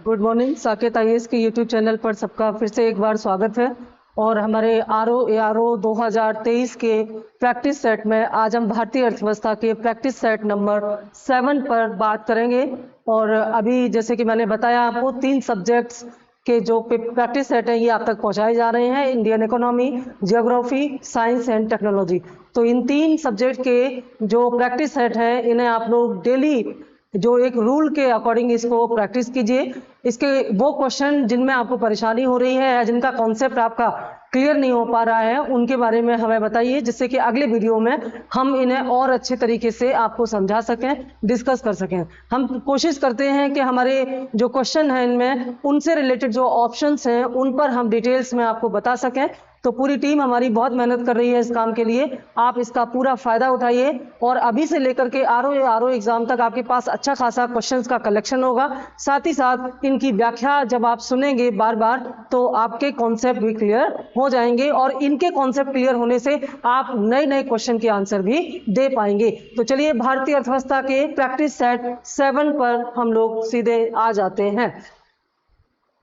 Good morning. Saket IAS के YouTube channel पर सबका फिर से एक बार स्वागत है। और हमारे आरओ 2023 के प्रैक्टिस सेट में आज हम भारतीय अर्थव्यवस्था के प्रैक्टिस सेट नंबर 7 पर बात करेंगे। और अभी जैसे कि मैंने बताया आपको 3 सब्जेक्ट्स के जो प्रैक्टिस सेट है ये आप तक पहुंचाए जा रहे हैं, Indian economy, geography, science and technology. तो इन 3 सब्जेक्ट के जो प्रैक्टिस सेट है इन्हें आप लोग डेली जो एक रूल के अकॉर्डिंग इसको प्रैक्टिस कीजिए। इसके वो क्वेश्चन जिनमें आपको परेशानी हो रही है या जिनका कॉन्सेप्ट आपका क्लियर नहीं हो पा रहा है उनके बारे में हमें बताइए, जिससे कि अगले वीडियो में हम इन्हें और अच्छे तरीके से आपको समझा सकें, डिस्कस कर सकें। हम कोशिश करते हैं कि हमारे जो क्वेश्चन हैं इनमें उनसे रिलेटेड जो ऑप्शंस हैं उन पर हम डिटेल्स में आपको बता सकें। तो पूरी टीम हमारी बहुत मेहनत कर रही है इस काम के लिए, आप इसका पूरा फायदा उठाइए। और अभी से लेकर के आरओ एग्जाम तक आपके पास अच्छा खासा क्वेश्चंस का कलेक्शन होगा। साथ ही साथ इनकी व्याख्या जब आप सुनेंगे बार बार तो आपके कॉन्सेप्ट भी क्लियर हो जाएंगे, और इनके कॉन्सेप्ट क्लियर होने से आप नए नए क्वेश्चन के आंसर भी दे पाएंगे। तो चलिए भारतीय अर्थव्यवस्था के प्रैक्टिस सेट 7 पर हम लोग सीधे आ जाते हैं।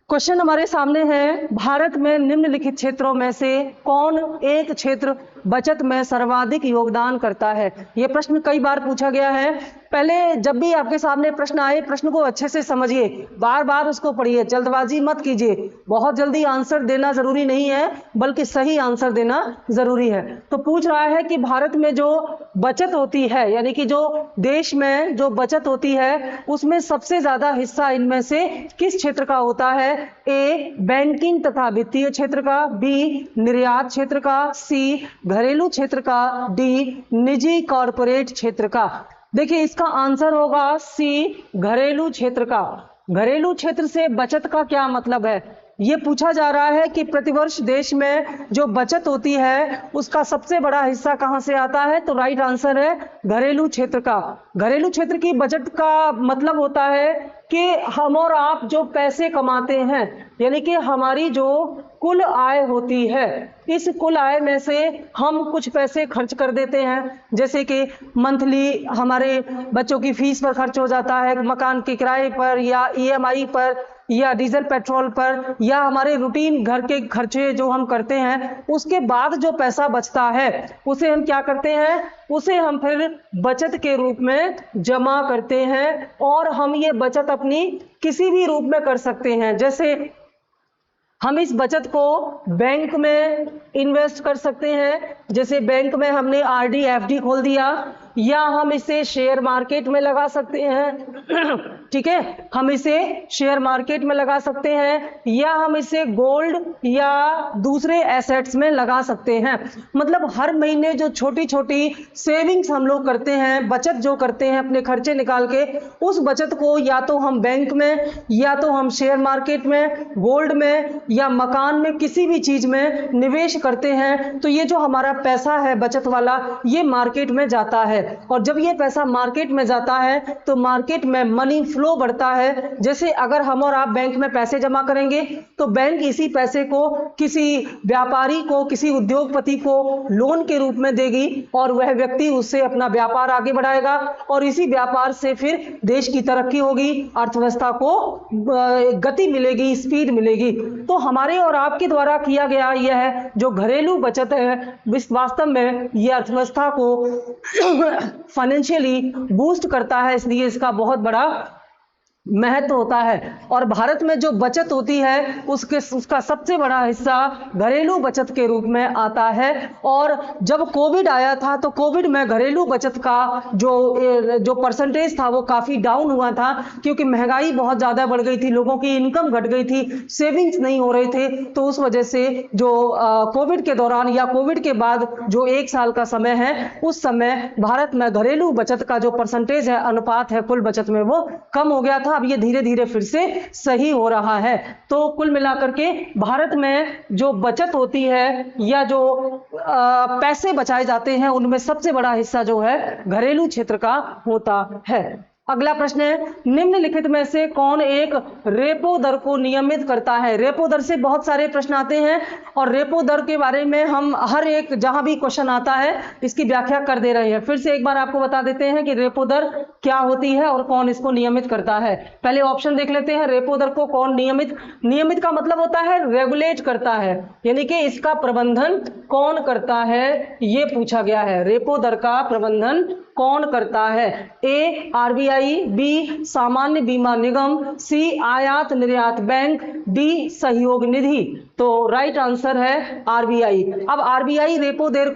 क्वेश्चन हमारे सामने है, भारत में निम्नलिखित क्षेत्रों में से कौन एक क्षेत्र बचत में सर्वाधिक योगदान करता है। यह प्रश्न कई बार पूछा गया है। पहले जब भी आपके सामने प्रश्न आए प्रश्न को अच्छे से समझिए, बार बार उसको पढ़िए, जल्दबाजी मत कीजिए। बहुत जल्दी आंसर देना जरूरी नहीं है बल्कि सही आंसर देना जरूरी है। तो पूछ रहा है कि भारत में जो बचत होती है, यानी कि जो देश में जो बचत होती है उसमें सबसे ज्यादा हिस्सा इनमें से किस क्षेत्र का होता है। ए, बैंकिंग तथा वित्तीय क्षेत्र का, बी, निर्यात क्षेत्र का, सी, घरेलू क्षेत्र का, डी, निजी कॉरपोरेट क्षेत्र का। देखिए इसका आंसर होगा सी, घरेलू क्षेत्र का। घरेलू क्षेत्र से बचत का क्या मतलब है, ये पूछा जा रहा है कि प्रतिवर्ष देश में जो बचत होती है उसका सबसे बड़ा हिस्सा कहां से आता है। तो राइट आंसर है घरेलू क्षेत्र का। घरेलू क्षेत्र की बचत का मतलब होता है कि हम और आप जो पैसे कमाते हैं, यानी कि हमारी जो कुल आय होती है, इस कुल आय में से हम कुछ पैसे खर्च कर देते हैं। जैसे कि मंथली हमारे बच्चों की फीस पर खर्च हो जाता है, मकान के किराए पर, या ईएमआई पर, या डीजल पेट्रोल पर, या हमारे रूटीन घर के खर्चे जो हम करते हैं। उसके बाद जो पैसा बचता है उसे हम क्या करते हैं, उसे हम फिर बचत के रूप में जमा करते हैं, और हम ये बचत अपनी किसी भी रूप में कर सकते हैं। जैसे हम इस बचत को बैंक में इन्वेस्ट कर सकते हैं, जैसे बैंक में हमने आरडी एफडी खोल दिया, या हम इसे शेयर मार्केट में लगा सकते हैं। ठीक है, हम इसे शेयर मार्केट में लगा सकते हैं, या हम इसे गोल्ड या दूसरे एसेट्स में लगा सकते हैं। मतलब हर महीने जो छोटी छोटी सेविंग्स हम लोग करते हैं, बचत जो करते हैं अपने खर्चे निकाल के, उस बचत को या तो हम बैंक में, या तो हम शेयर मार्केट में, गोल्ड में, या मकान में, किसी भी चीज में निवेश करते हैं। तो ये जो हमारा पैसा है बचत वाला, ये मार्केट में जाता है, और जब ये पैसा मार्केट में जाता है तो मार्केट में मनी फ्लो बढ़ता है। जैसे अगर हम और आप बैंक में पैसे जमा करेंगे तो बैंक इसी पैसे को किसी व्यापारी को, किसी उद्योगपति को लोन के रूप में देगी, और वह व्यक्ति उससे अपना व्यापार आगे बढ़ाएगा, और इसी व्यापार से फिर देश की तरक्की होगी, अर्थव्यवस्था को गति मिलेगी, स्पीड मिलेगी। तो हमारे और आपके द्वारा किया गया यह जो घरेलू बचत है वास्तव में यह अर्थव्यवस्था को फाइनेंशियली बूस्ट करता है, इसलिए इसका बहुत बड़ा महत्व होता है। और भारत में जो बचत होती है उसका सबसे बड़ा हिस्सा घरेलू बचत के रूप में आता है। और जब कोविड आया था तो कोविड में घरेलू बचत का जो परसेंटेज था वो काफी डाउन हुआ था, क्योंकि महंगाई बहुत ज्यादा बढ़ गई थी, लोगों की इनकम घट गई थी, सेविंग्स नहीं हो रहे थे। तो उस वजह से जो कोविड के दौरान या कोविड के बाद जो 1 साल का समय है, उस समय भारत में घरेलू बचत का जो परसेंटेज है, अनुपात है कुल बचत में, वो कम हो गया था। अब ये धीरे धीरे फिर से सही हो रहा है। तो कुल मिलाकर के भारत में जो बचत होती है या जो पैसे बचाए जाते हैं उनमें सबसे बड़ा हिस्सा जो है घरेलू क्षेत्र का होता है। अगला प्रश्न है, निम्नलिखित में से कौन एक रेपो दर को नियमित करता है? रेपो दर से बहुत सारे प्रश्न आते हैं और रेपो दर के बारे में हम हर एक जहां भी क्वेश्चन आता है इसकी व्याख्या कर दे रहे हैं। फिर से एक बार आपको बता देते हैं कि रेपो दर क्या होती है और कौन इसको नियमित करता है। पहले ऑप्शन देख लेते हैं, रेपो दर को कौन नियमित का मतलब होता है रेगुलेट करता है, यानी कि इसका प्रबंधन कौन करता है, ये पूछा गया है। रेपो दर का प्रबंधन कौन करता है? ए आरबीआई, बी सामान्य बीमा निगम, सी आयात निर्यात बैंक, डी सहयोग निधि। तो राइट आंसर है आरबीआई। अब आरबीआई रेपो दर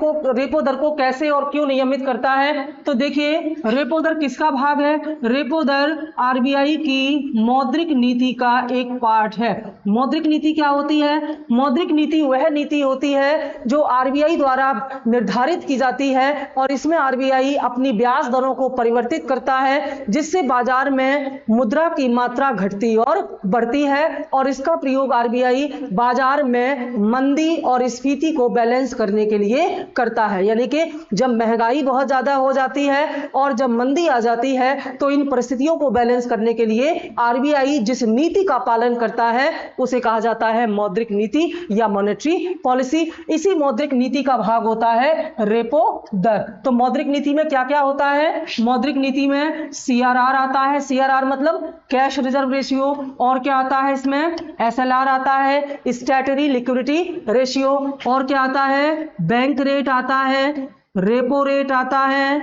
को कैसे और क्यों नियमित करता है? तो देखिए, रेपो दर किसका भाग है? रेपो दर आरबीआई की मौद्रिक नीति का एक पार्ट है। मौद्रिक नीति क्या होती है? मौद्रिक नीति वह नीति होती है जो आरबीआई द्वारा निर्धारित की जाती है और इसमें आरबीआई अपनी ब्याज दरों को परिवर्तित करता है, जिससे बाजार में मुद्रा की मात्रा घटती और बढ़ती है और इसका प्रयोग आरबीआई बाजार में मंदी और स्फीति को बैलेंस करने के लिए करता है। यानी कि जब महंगाई बहुत ज्यादा हो जाती है और जब मंदी आ जाती है तो इन परिस्थितियों को बैलेंस करने के लिए आरबीआई जिस नीति का पालन करता है उसे कहा जाता है मौद्रिक नीति या मॉनेटरी पॉलिसी। इसी मौद्रिक नीति का भाग होता है रेपो दर। तो मौद्रिक नीति में क्या क्या होता है? मौद्रिक नीति में सीआरआर आता है, सीआरआर मतलब कैश रिजर्व रेशियो, और क्या आता है इसमें? एसएलआर आता है, स्टैट्यूटरी लिक्विडिटी रेशियो, और क्या आता है? बैंक रेट आता है, रेपो रेट आता है,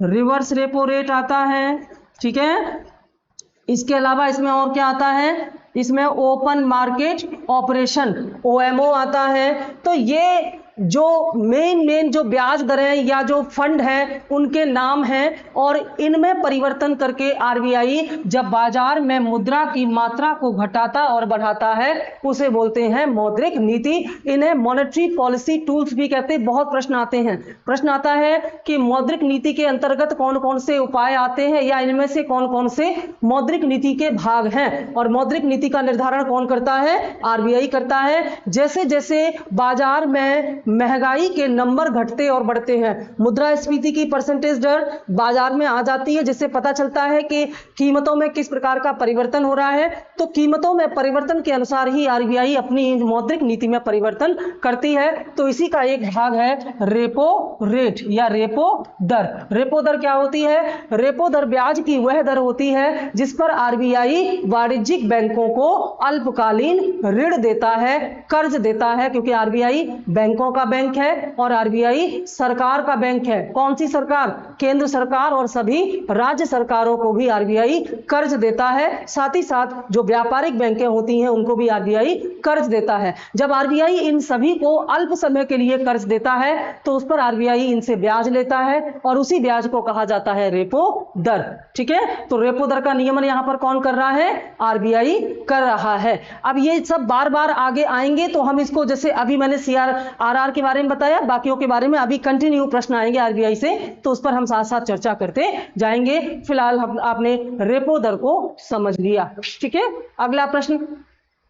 रिवर्स रेपो रेट आता है, ठीक है। इसके अलावा इसमें और क्या आता है? इसमें ओपन मार्केट ऑपरेशन ओएमओ आता है। तो ये जो मेन जो ब्याज दरें या जो फंड हैं उनके नाम हैं और इनमें परिवर्तन करके आरबीआई जब बाजार में मुद्रा की मात्रा को घटाता और बढ़ाता है उसे बोलते हैं मौद्रिक नीति। इन्हें मॉनेटरी पॉलिसी टूल्स भी कहते हैं। बहुत प्रश्न आते हैं, प्रश्न आता है कि मौद्रिक नीति के अंतर्गत कौन कौन से उपाय आते हैं या इनमें से कौन कौन से मौद्रिक नीति के भाग हैं, और मौद्रिक नीति का निर्धारण कौन करता है? आरबीआई करता है। जैसे जैसे बाजार में महंगाई के नंबर घटते और बढ़ते हैं, मुद्रास्फीति की परसेंटेज दर बाजार में आ जाती है, जिससे पता चलता है कि कीमतों में किस प्रकार का परिवर्तन हो रहा है। तो कीमतों में परिवर्तन के अनुसार ही आरबीआई अपनी मौद्रिक नीति में परिवर्तन करती है। तो इसी का एक भाग है रेपो रेट या रेपो दर। रेपो दर क्या होती है? रेपो दर ब्याज की वह दर होती है जिस पर आरबीआई वाणिज्यिक बैंकों को अल्पकालीन ऋण देता है, कर्ज देता है, क्योंकि आरबीआई बैंकों का बैंक है और आरबीआई सरकार का बैंक है। कौन सी सरकार? केंद्र सरकार और सभी राज्य सरकारों को भी आरबीआई कर्ज देता है। साथ ही साथ जो व्यापारिक बैंकें होती हैं उनको भी आरबीआई कर्ज देता है। जब आरबीआई इन सभी को अल्प समय के लिए कर्ज देता है तो उस पर आरबीआई इनसे ब्याज लेता है और उसी ब्याज को कहा जाता है रेपो दर, ठीक है। तो रेपो दर का नियमन यहां पर कौन कर रहा है? आरबीआई कर रहा है। अब ये सब बार बार आगे आएंगे तो हम इसको, जैसे अभी मैंने सीआरआर के बारे में बताया, बाकियों के बारे में अभी कंटिन्यू प्रश्न आएंगे आरबीआई से, तो उस पर हम साथ साथ चर्चा करते जाएंगे। फिलहाल आपने रेपो दर को समझ लिया, ठीक है। अगला प्रश्न,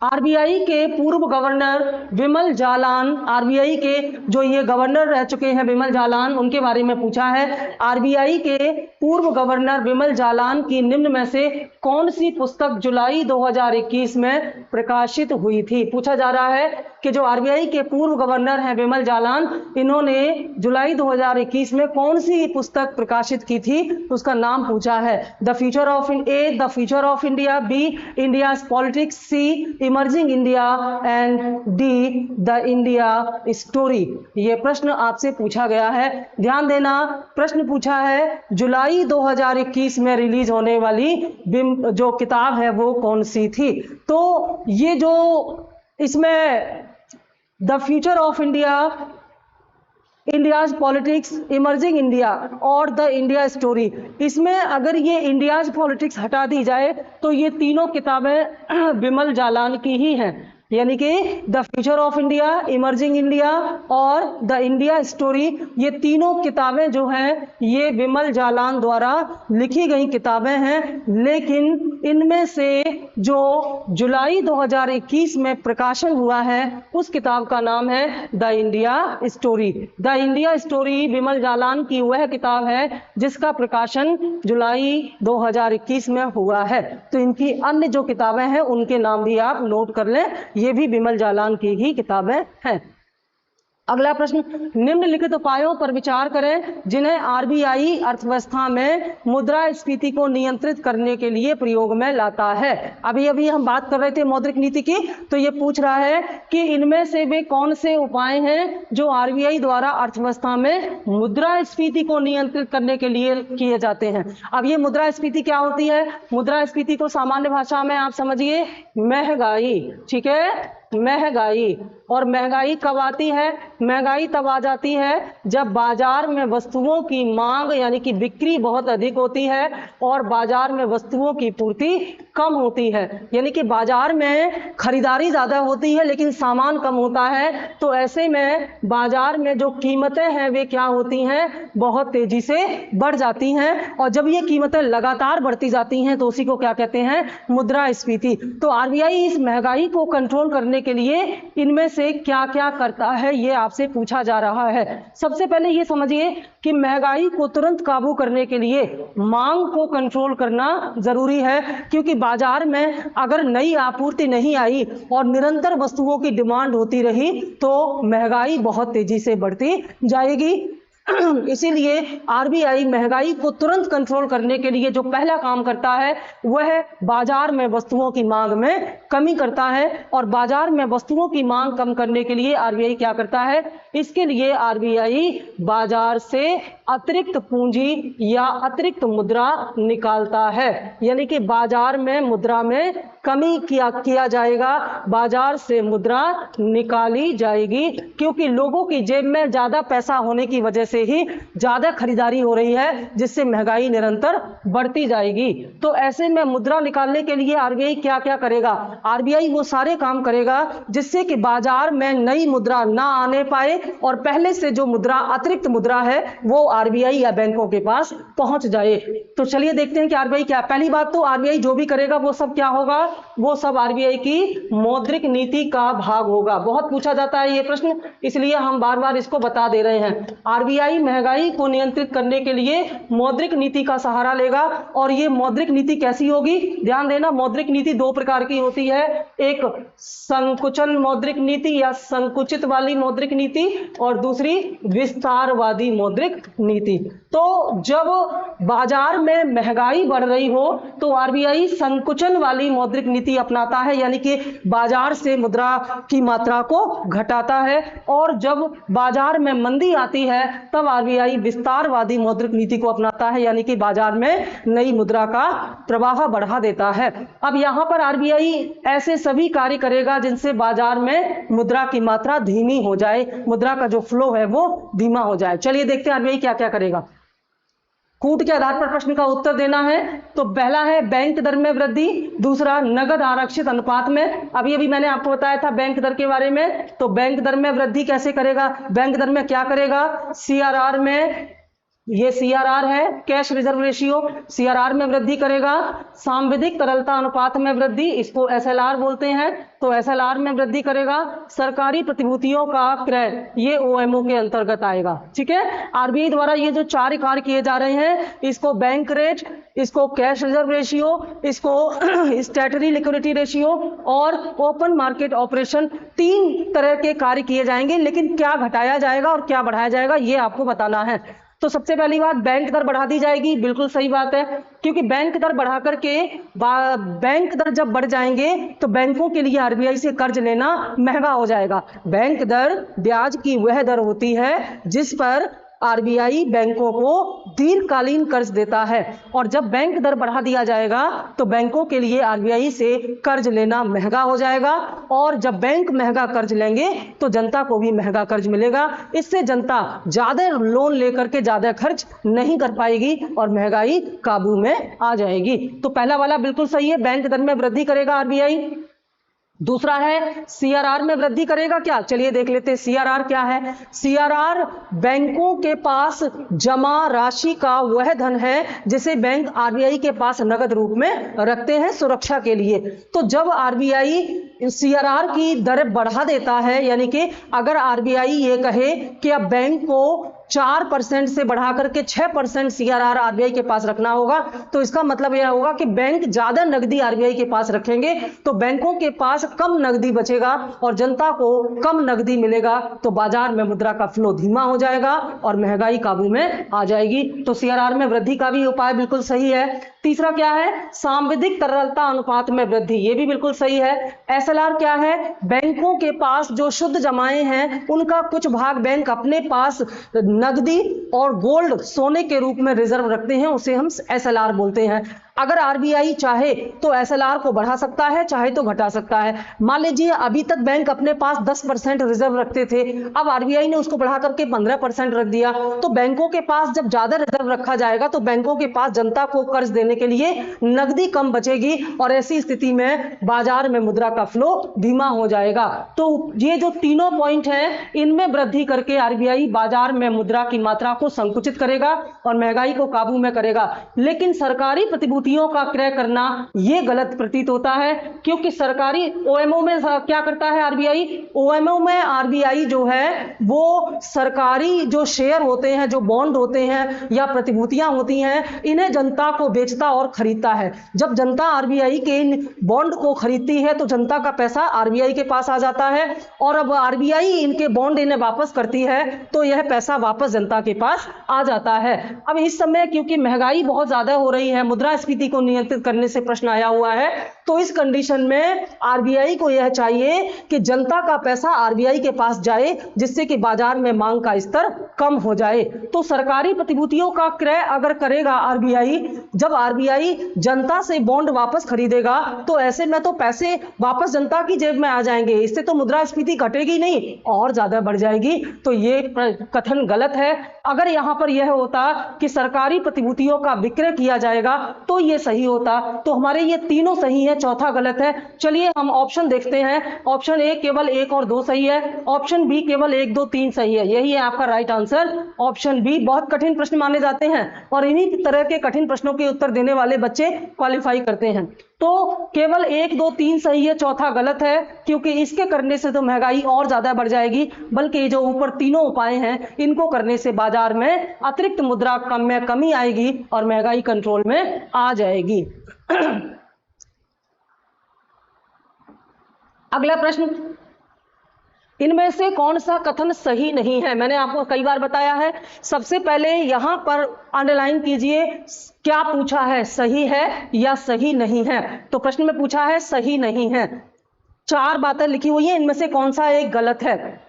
आरबीआई के पूर्व गवर्नर विमल जालान, आरबीआई के जो ये गवर्नर रह चुके हैं विमल जालान, उनके बारे में पूछा है। आरबीआई के पूर्व गवर्नर विमल जालान की निम्न में से कौन सी पुस्तक जुलाई 2021 में प्रकाशित हुई थी? पूछा जा रहा है कि जो आरबीआई के पूर्व गवर्नर हैं विमल जालान, इन्होंने जुलाई 2021 में कौन सी पुस्तक प्रकाशित की थी, उसका नाम पूछा है। The future of India, B India's politics, C emerging India and D the India story. ये प्रश्न आपसे पूछा गया है, ध्यान देना। प्रश्न पूछा है जुलाई 2021 में रिलीज होने वाली जो किताब है वो कौन सी थी। तो ये जो इसमें the future of India, India's politics, emerging India और द इंडिया स्टोरी, इसमें अगर ये इंडियाज पॉलिटिक्स हटा दी जाए तो ये तीनों किताबें विमल जालान की ही हैं। यानी कि the future of India, emerging India और द इंडिया स्टोरी, ये तीनों किताबें जो हैं ये विमल जालान द्वारा लिखी गई किताबें हैं। लेकिन इनमें से जो जुलाई 2021 में प्रकाशन हुआ है उस किताब का नाम है the India story. The India story Bimal Jalan की वह किताब है जिसका प्रकाशन जुलाई 2021 में हुआ है। तो इनकी अन्य जो किताबें हैं उनके नाम भी आप नोट कर लें, ये भी विमल जालान की ही किताबें हैं। अगला प्रश्न, निम्नलिखित उपायों पर विचार करें जिन्हें आरबीआई अर्थव्यवस्था में मुद्रास्फीति को नियंत्रित करने के लिए प्रयोग में लाता है। अभी अभी हम बात कर रहे थे मौद्रिक नीति की, तो ये पूछ रहा है कि इनमें से वे कौन से उपाय हैं जो आरबीआई द्वारा अर्थव्यवस्था में मुद्रास्फीति को नियंत्रित करने के लिए किए जाते हैं। अब ये मुद्रास्फीति क्या होती है? मुद्रास्फीति को सामान्य भाषा में आप समझिए महंगाई, ठीक है, महंगाई। और महंगाई कब आती है? महंगाई तब आ जाती है जब बाजार में वस्तुओं की मांग यानी कि बिक्री बहुत अधिक होती है और बाजार में वस्तुओं की पूर्ति कम होती है, यानी कि बाजार में खरीदारी ज्यादा होती है लेकिन सामान कम होता है। तो ऐसे में बाजार में जो कीमतें हैं वे क्या होती हैं? बहुत तेजी से बढ़ जाती हैं। और जब ये कीमतें लगातार बढ़ती जाती हैं तो उसी को क्या कहते हैं? मुद्रास्फीति। तो आरबीआई इस महंगाई को कंट्रोल करने के लिए इनमें से क्या क्या करता है ये आपसे पूछा जा रहा है। सबसे पहले ये समझिए कि महंगाई को तुरंत काबू करने के लिए मांग को कंट्रोल करना जरूरी है, क्योंकि बाजार में अगर नई आपूर्ति नहीं आई और निरंतर वस्तुओं की डिमांड होती रही तो महंगाई बहुत तेजी से बढ़ती जाएगी। इसीलिए आरबीआई महंगाई को तुरंत कंट्रोल करने के लिए जो पहला काम करता है वह बाजार में वस्तुओं की मांग में कमी करता है। और बाजार में वस्तुओं की मांग कम करने के लिए आरबीआई क्या करता है? इसके लिए आरबीआई बाजार से अतिरिक्त पूंजी या अतिरिक्त मुद्रा निकालता है, यानी कि बाजार में मुद्रा में कमी किया जाएगा, बाजार से मुद्रा निकाली जाएगी, क्योंकि लोगों की जेब में ज्यादा पैसा होने की वजह से ही ज्यादा खरीदारी हो रही है जिससे महंगाई निरंतर बढ़ती जाएगी। तो ऐसे में मुद्रा निकालने के लिए आरबीआई क्या क्या करेगा? आरबीआई वो सारे काम करेगा जिससे कि बाजार में नई मुद्रा ना आने पाए और पहले से जो मुद्रा अतिरिक्त मुद्रा है वो आरबीआई या बैंकों के पास पहुंच जाए। तो चलिए देखते हैं कि आरबीआई क्या। पहली बात तो आरबीआई जो भी करेगा वो सब क्या होगा? वो सब आरबीआई की मौद्रिक नीति का भाग होगा। बहुत पूछा जाता है ये प्रश्न, इसलिए हम बार बार इसको बता दे रहे हैं। आरबीआई महंगाई को नियंत्रित करने के लिए मौद्रिक नीति का सहारा लेगा। और ये मौद्रिक नीति कैसी होगी? ध्यान देना, मौद्रिक नीति दो प्रकार की होती है, एक संकुचन मौद्रिक नीति या संकुचित वाली मौद्रिक नीति और दूसरी विस्तारवादी मौद्रिक नीति। तो जब बाजार में महंगाई बढ़ रही हो तो आरबीआई संकुचन वाली मौद्रिक नीति अपनाता है, यानी कि बाजार से मुद्रा की मात्रा को घटाता है। और जब बाजार में मंदी आती है तब आरबीआई विस्तारवादी मौद्रिक नीति को अपनाता है, यानी कि बाजार में नई मुद्रा का प्रवाह बढ़ा देता है। अब यहां पर आरबीआई ऐसे सभी कार्य करेगा जिनसे बाजार में मुद्रा की मात्रा धीमी हो जाए, मुद्रा का जो फ्लो है वो धीमा हो जाए। चलिए देखते हैं आरबीआई क्या क्या करेगा। कूट के आधार पर प्रश्न का उत्तर देना है। तो पहला है बैंक दर में वृद्धि, दूसरा नगद आरक्षित अनुपात में। अभी अभी मैंने आपको बताया था बैंक दर के बारे में। तो बैंक दर में वृद्धि कैसे करेगा? बैंक दर में क्या करेगा? सीआरआर में, ये सीआरआर है कैश रिजर्व रेशियो, सीआरआर में वृद्धि करेगा। सांविधिक तरलता अनुपात में वृद्धि, इसको एसएलआर बोलते हैं, तो एसएलआर में वृद्धि करेगा। सरकारी प्रतिभूतियों का क्रय, ये ओएमओ के अंतर्गत आएगा। ठीक है, आरबीआई द्वारा ये जो चार कार्य किए जा रहे हैं, इसको बैंक रेट, इसको कैश रिजर्व रेशियो, इसको स्टैट्यूटरी लिक्विडिटी रेशियो और ओपन मार्केट ऑपरेशन, तीन तरह के कार्य किए जाएंगे। लेकिन क्या घटाया जाएगा और क्या बढ़ाया जाएगा ये आपको बताना है। तो सबसे पहली बात, बैंक दर बढ़ा दी जाएगी। बिल्कुल सही बात है, क्योंकि बैंक दर बढ़ा करके बैंक दर जब बढ़ जाएंगे तो बैंकों के लिए आरबीआई से कर्ज लेना महंगा हो जाएगा। बैंक दर ब्याज की वह दर होती है जिस पर आरबीआई बैंकों को दीर्घकालीन कर्ज देता है। और जब बैंक दर बढ़ा दिया जाएगा तो बैंकों के लिए आरबीआई से कर्ज लेना महंगा हो जाएगा। और जब बैंक महंगा कर्ज लेंगे तो जनता को भी महंगा कर्ज मिलेगा। इससे जनता ज्यादा लोन लेकर के ज्यादा खर्च नहीं कर पाएगी और महंगाई काबू में आ जाएगी। तो पहला वाला बिल्कुल सही है, बैंक दर में वृद्धि करेगा आरबीआई। दूसरा है सीआरआर में वृद्धि करेगा क्या, चलिए देख लेते हैं सीआरआर क्या है। सीआरआर बैंकों के पास जमा राशि का वह धन है जिसे बैंक आरबीआई के पास नगद रूप में रखते हैं सुरक्षा के लिए। तो जब आरबीआई सीआरआर की दर बढ़ा देता है, यानी कि अगर आरबीआई ये कहे कि अब बैंक को 4% से बढ़ा करके 6% सीआरआर आरबीआई के पास रखना होगा, तो इसका मतलब यह होगा कि बैंक ज्यादा नकदी आरबीआई के पास रखेंगे, तो बैंकों के पास कम नकदी बचेगा और जनता को कम नकदी मिलेगा, तो बाजार में मुद्रा का फ्लो धीमा हो जाएगा और महंगाई काबू में आ जाएगी। तो सीआरआर में वृद्धि का भी उपाय बिल्कुल सही है। तीसरा क्या है, सांविधिक तरलता अनुपात में वृद्धि, ये भी बिल्कुल सही है। एसएलआर क्या है, बैंकों के पास जो शुद्ध जमाएं हैं उनका कुछ भाग बैंक अपने पास नकदी और गोल्ड सोने के रूप में रिजर्व रखते हैं, उसे हम एसएलआर बोलते हैं। अगर आरबीआई चाहे तो एसएलआर को बढ़ा सकता है, चाहे तो घटा सकता है। मान लीजिए अभी तक बैंक अपने पास 10% रिजर्व रखते थे, अब आरबीआई ने उसको बढ़ा करके 15% रख दिया, तो बैंकों के पास जब ज्यादा रिजर्व रखा जाएगा तो बैंकों के पास जनता को कर्ज देने के लिए नकदी कम बचेगी और ऐसी स्थिति में बाजार में मुद्रा का फ्लो धीमा हो जाएगा। तो ये जो तीनों पॉइंट हैं, इनमें वृद्धि करके आरबीआई बाजार में मुद्रा की मात्रा को संकुचित करेगा और महंगाई को काबू में करेगा। लेकिन सरकारी प्रतिभूतियों का क्रय करना यह गलत प्रतीत होता है, क्योंकि सरकारी ओएमओ में क्या करता है आरबीआई, ओएमओ में आरबीआई जो है वो सरकारी जो शेयर होते हैं, जो बॉन्ड होते हैं या प्रतिभूतियां होती हैं, इन्हें जनता को बेचता और खरीदता है। जब जनता आरबीआई के इन बॉन्ड को खरीदती है तो जनता का पैसा आरबीआई के पास आ जाता है और अब आरबीआई इनके बॉन्ड इन्हें वापस करती है तो यह पैसा वापस जनता के पास आ जाता है। अब इस समय क्योंकि महंगाई बहुत ज्यादा हो रही है, मुद्रास्फीति को नियंत्रित करने से प्रश्न आया हुआ है, तो इस कंडीशन में आरबीआई को यह चाहिए कि जनता का पैसा आरबीआई के पास जाए, जिससे कि बाजार में मांग का स्तर कम हो जाए। तो सरकारी प्रतिभूतियों का क्रय अगर करेगा आरबीआई, जब आरबीआई जनता से बॉन्ड वापस खरीदेगा तो ऐसे में तो पैसे वापस जनता की जेब में आ जाएंगे, इससे तो मुद्रास्फीति घटेगी नहीं और ज्यादा बढ़ जाएगी। तो ये कथन गलत है। अगर यहां पर यह होता कि सरकारी प्रतिभूतियों का विक्रय किया जाएगा तो यह सही होता। तो हमारे ये तीनों सही है, चौथा गलत है। चलिए हम ऑप्शन देखते हैं। ऑप्शन ए केवल 1 और 2 सही है, ऑप्शन बी केवल 1, 2, 3 सही है। यही है आपका राइट आंसर, ऑप्शन बी। बहुत कठिन प्रश्न माने जाते हैं और इन्हीं तरह के कठिन प्रश्नों के उत्तर देने वाले बच्चे क्वालिफाई करते हैं। तो केवल 1, 2, 3 सही है, चौथा गलत है, क्योंकि इसके करने से तो महंगाई और ज्यादा बढ़ जाएगी, बल्कि जो ऊपर तीनों उपाय हैं इनको करने से बाजार में अतिरिक्त मुद्रा में कमी आएगी और महंगाई कंट्रोल में आ जाएगी। अगला प्रश्न, इनमें से कौन सा कथन सही नहीं है? मैंने आपको कई बार बताया है। सबसे पहले यहां पर अंडरलाइन कीजिए, क्या पूछा है, सही है या सही नहीं है। तो प्रश्न में पूछा है सही नहीं है। 4 बातें लिखी हुई हैं, इनमें से कौन सा एक गलत है।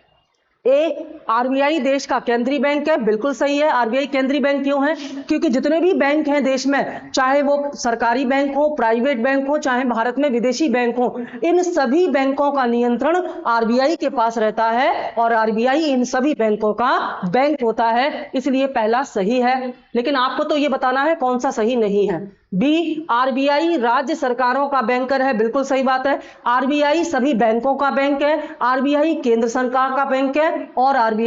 ए, आरबीआई देश का केंद्रीय बैंक है, बिल्कुल सही है। आरबीआई केंद्रीय बैंक क्यों है? क्योंकि जितने भी बैंक हैं देश में, चाहे वो सरकारी बैंक हो, प्राइवेट बैंक हो, चाहे भारत में विदेशी बैंक हो, इन सभी बैंकों का नियंत्रण आरबीआई के पास रहता है और आरबीआई इन सभी बैंकों का बैंक होता है, इसलिए पहला सही है। लेकिन आपको तो ये बताना है कौन सा सही नहीं है। बी, आरबीआई राज्य सरकारों का बैंकर है, बिल्कुल सही बात है। आरबीआई सभी बैंकों का बैंक है, आरबीआई केंद्र सरकार का बैंक है और आरबीआई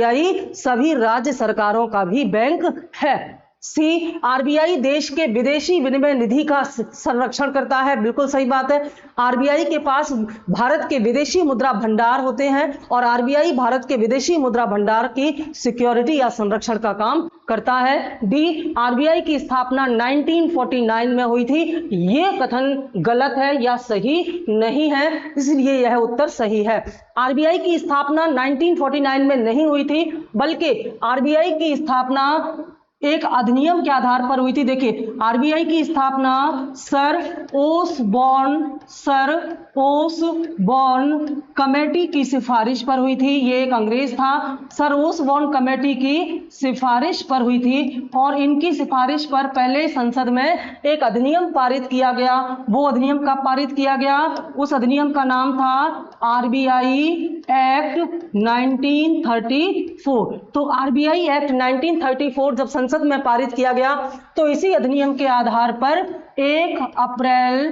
सभी राज्य सरकारों का भी बैंक है। सी, आरबीआई देश के विदेशी विनिमय निधि का संरक्षण करता है, बिल्कुल सही बात है। आरबीआई के पास भारत के विदेशी मुद्रा भंडार होते हैं और आरबीआई भारत के विदेशी मुद्रा भंडार की सिक्योरिटी या संरक्षण का काम करता है। डी, आरबीआई की स्थापना 1949 में हुई थी, ये कथन गलत है या सही नहीं है, इसलिए यह उत्तर सही है। आरबीआई की स्थापना 1949 में नहीं हुई थी, बल्कि आरबीआई की स्थापना एक अधिनियम के आधार पर हुई थी। देखिए, आरबीआई की स्थापना सर ओसबॉर्न कमेटी की सिफारिश पर हुई थी। ये एक अंग्रेज था, सर ओसबॉर्न कमेटी की सिफारिश पर हुई थी और इनकी सिफारिश पर पहले संसद में एक अधिनियम पारित किया गया। वो अधिनियम कब पारित किया गया? उस अधिनियम का नाम था आरबीआई एक्ट 1934। तो आरबीआई एक्ट 1934 जब संसद में पारित किया गया तो इसी अधिनियम के आधार पर 1 अप्रैल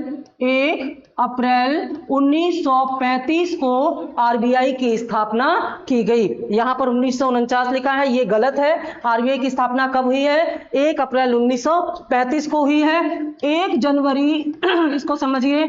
अप्रैल 1935 को आरबीआई की स्थापना की गई। यहां पर 1949 लिखा है, ये गलत है। आरबीआई की स्थापना कब हुई है? 1 अप्रैल 1935 को हुई है। 1 जनवरी इसको समझिए,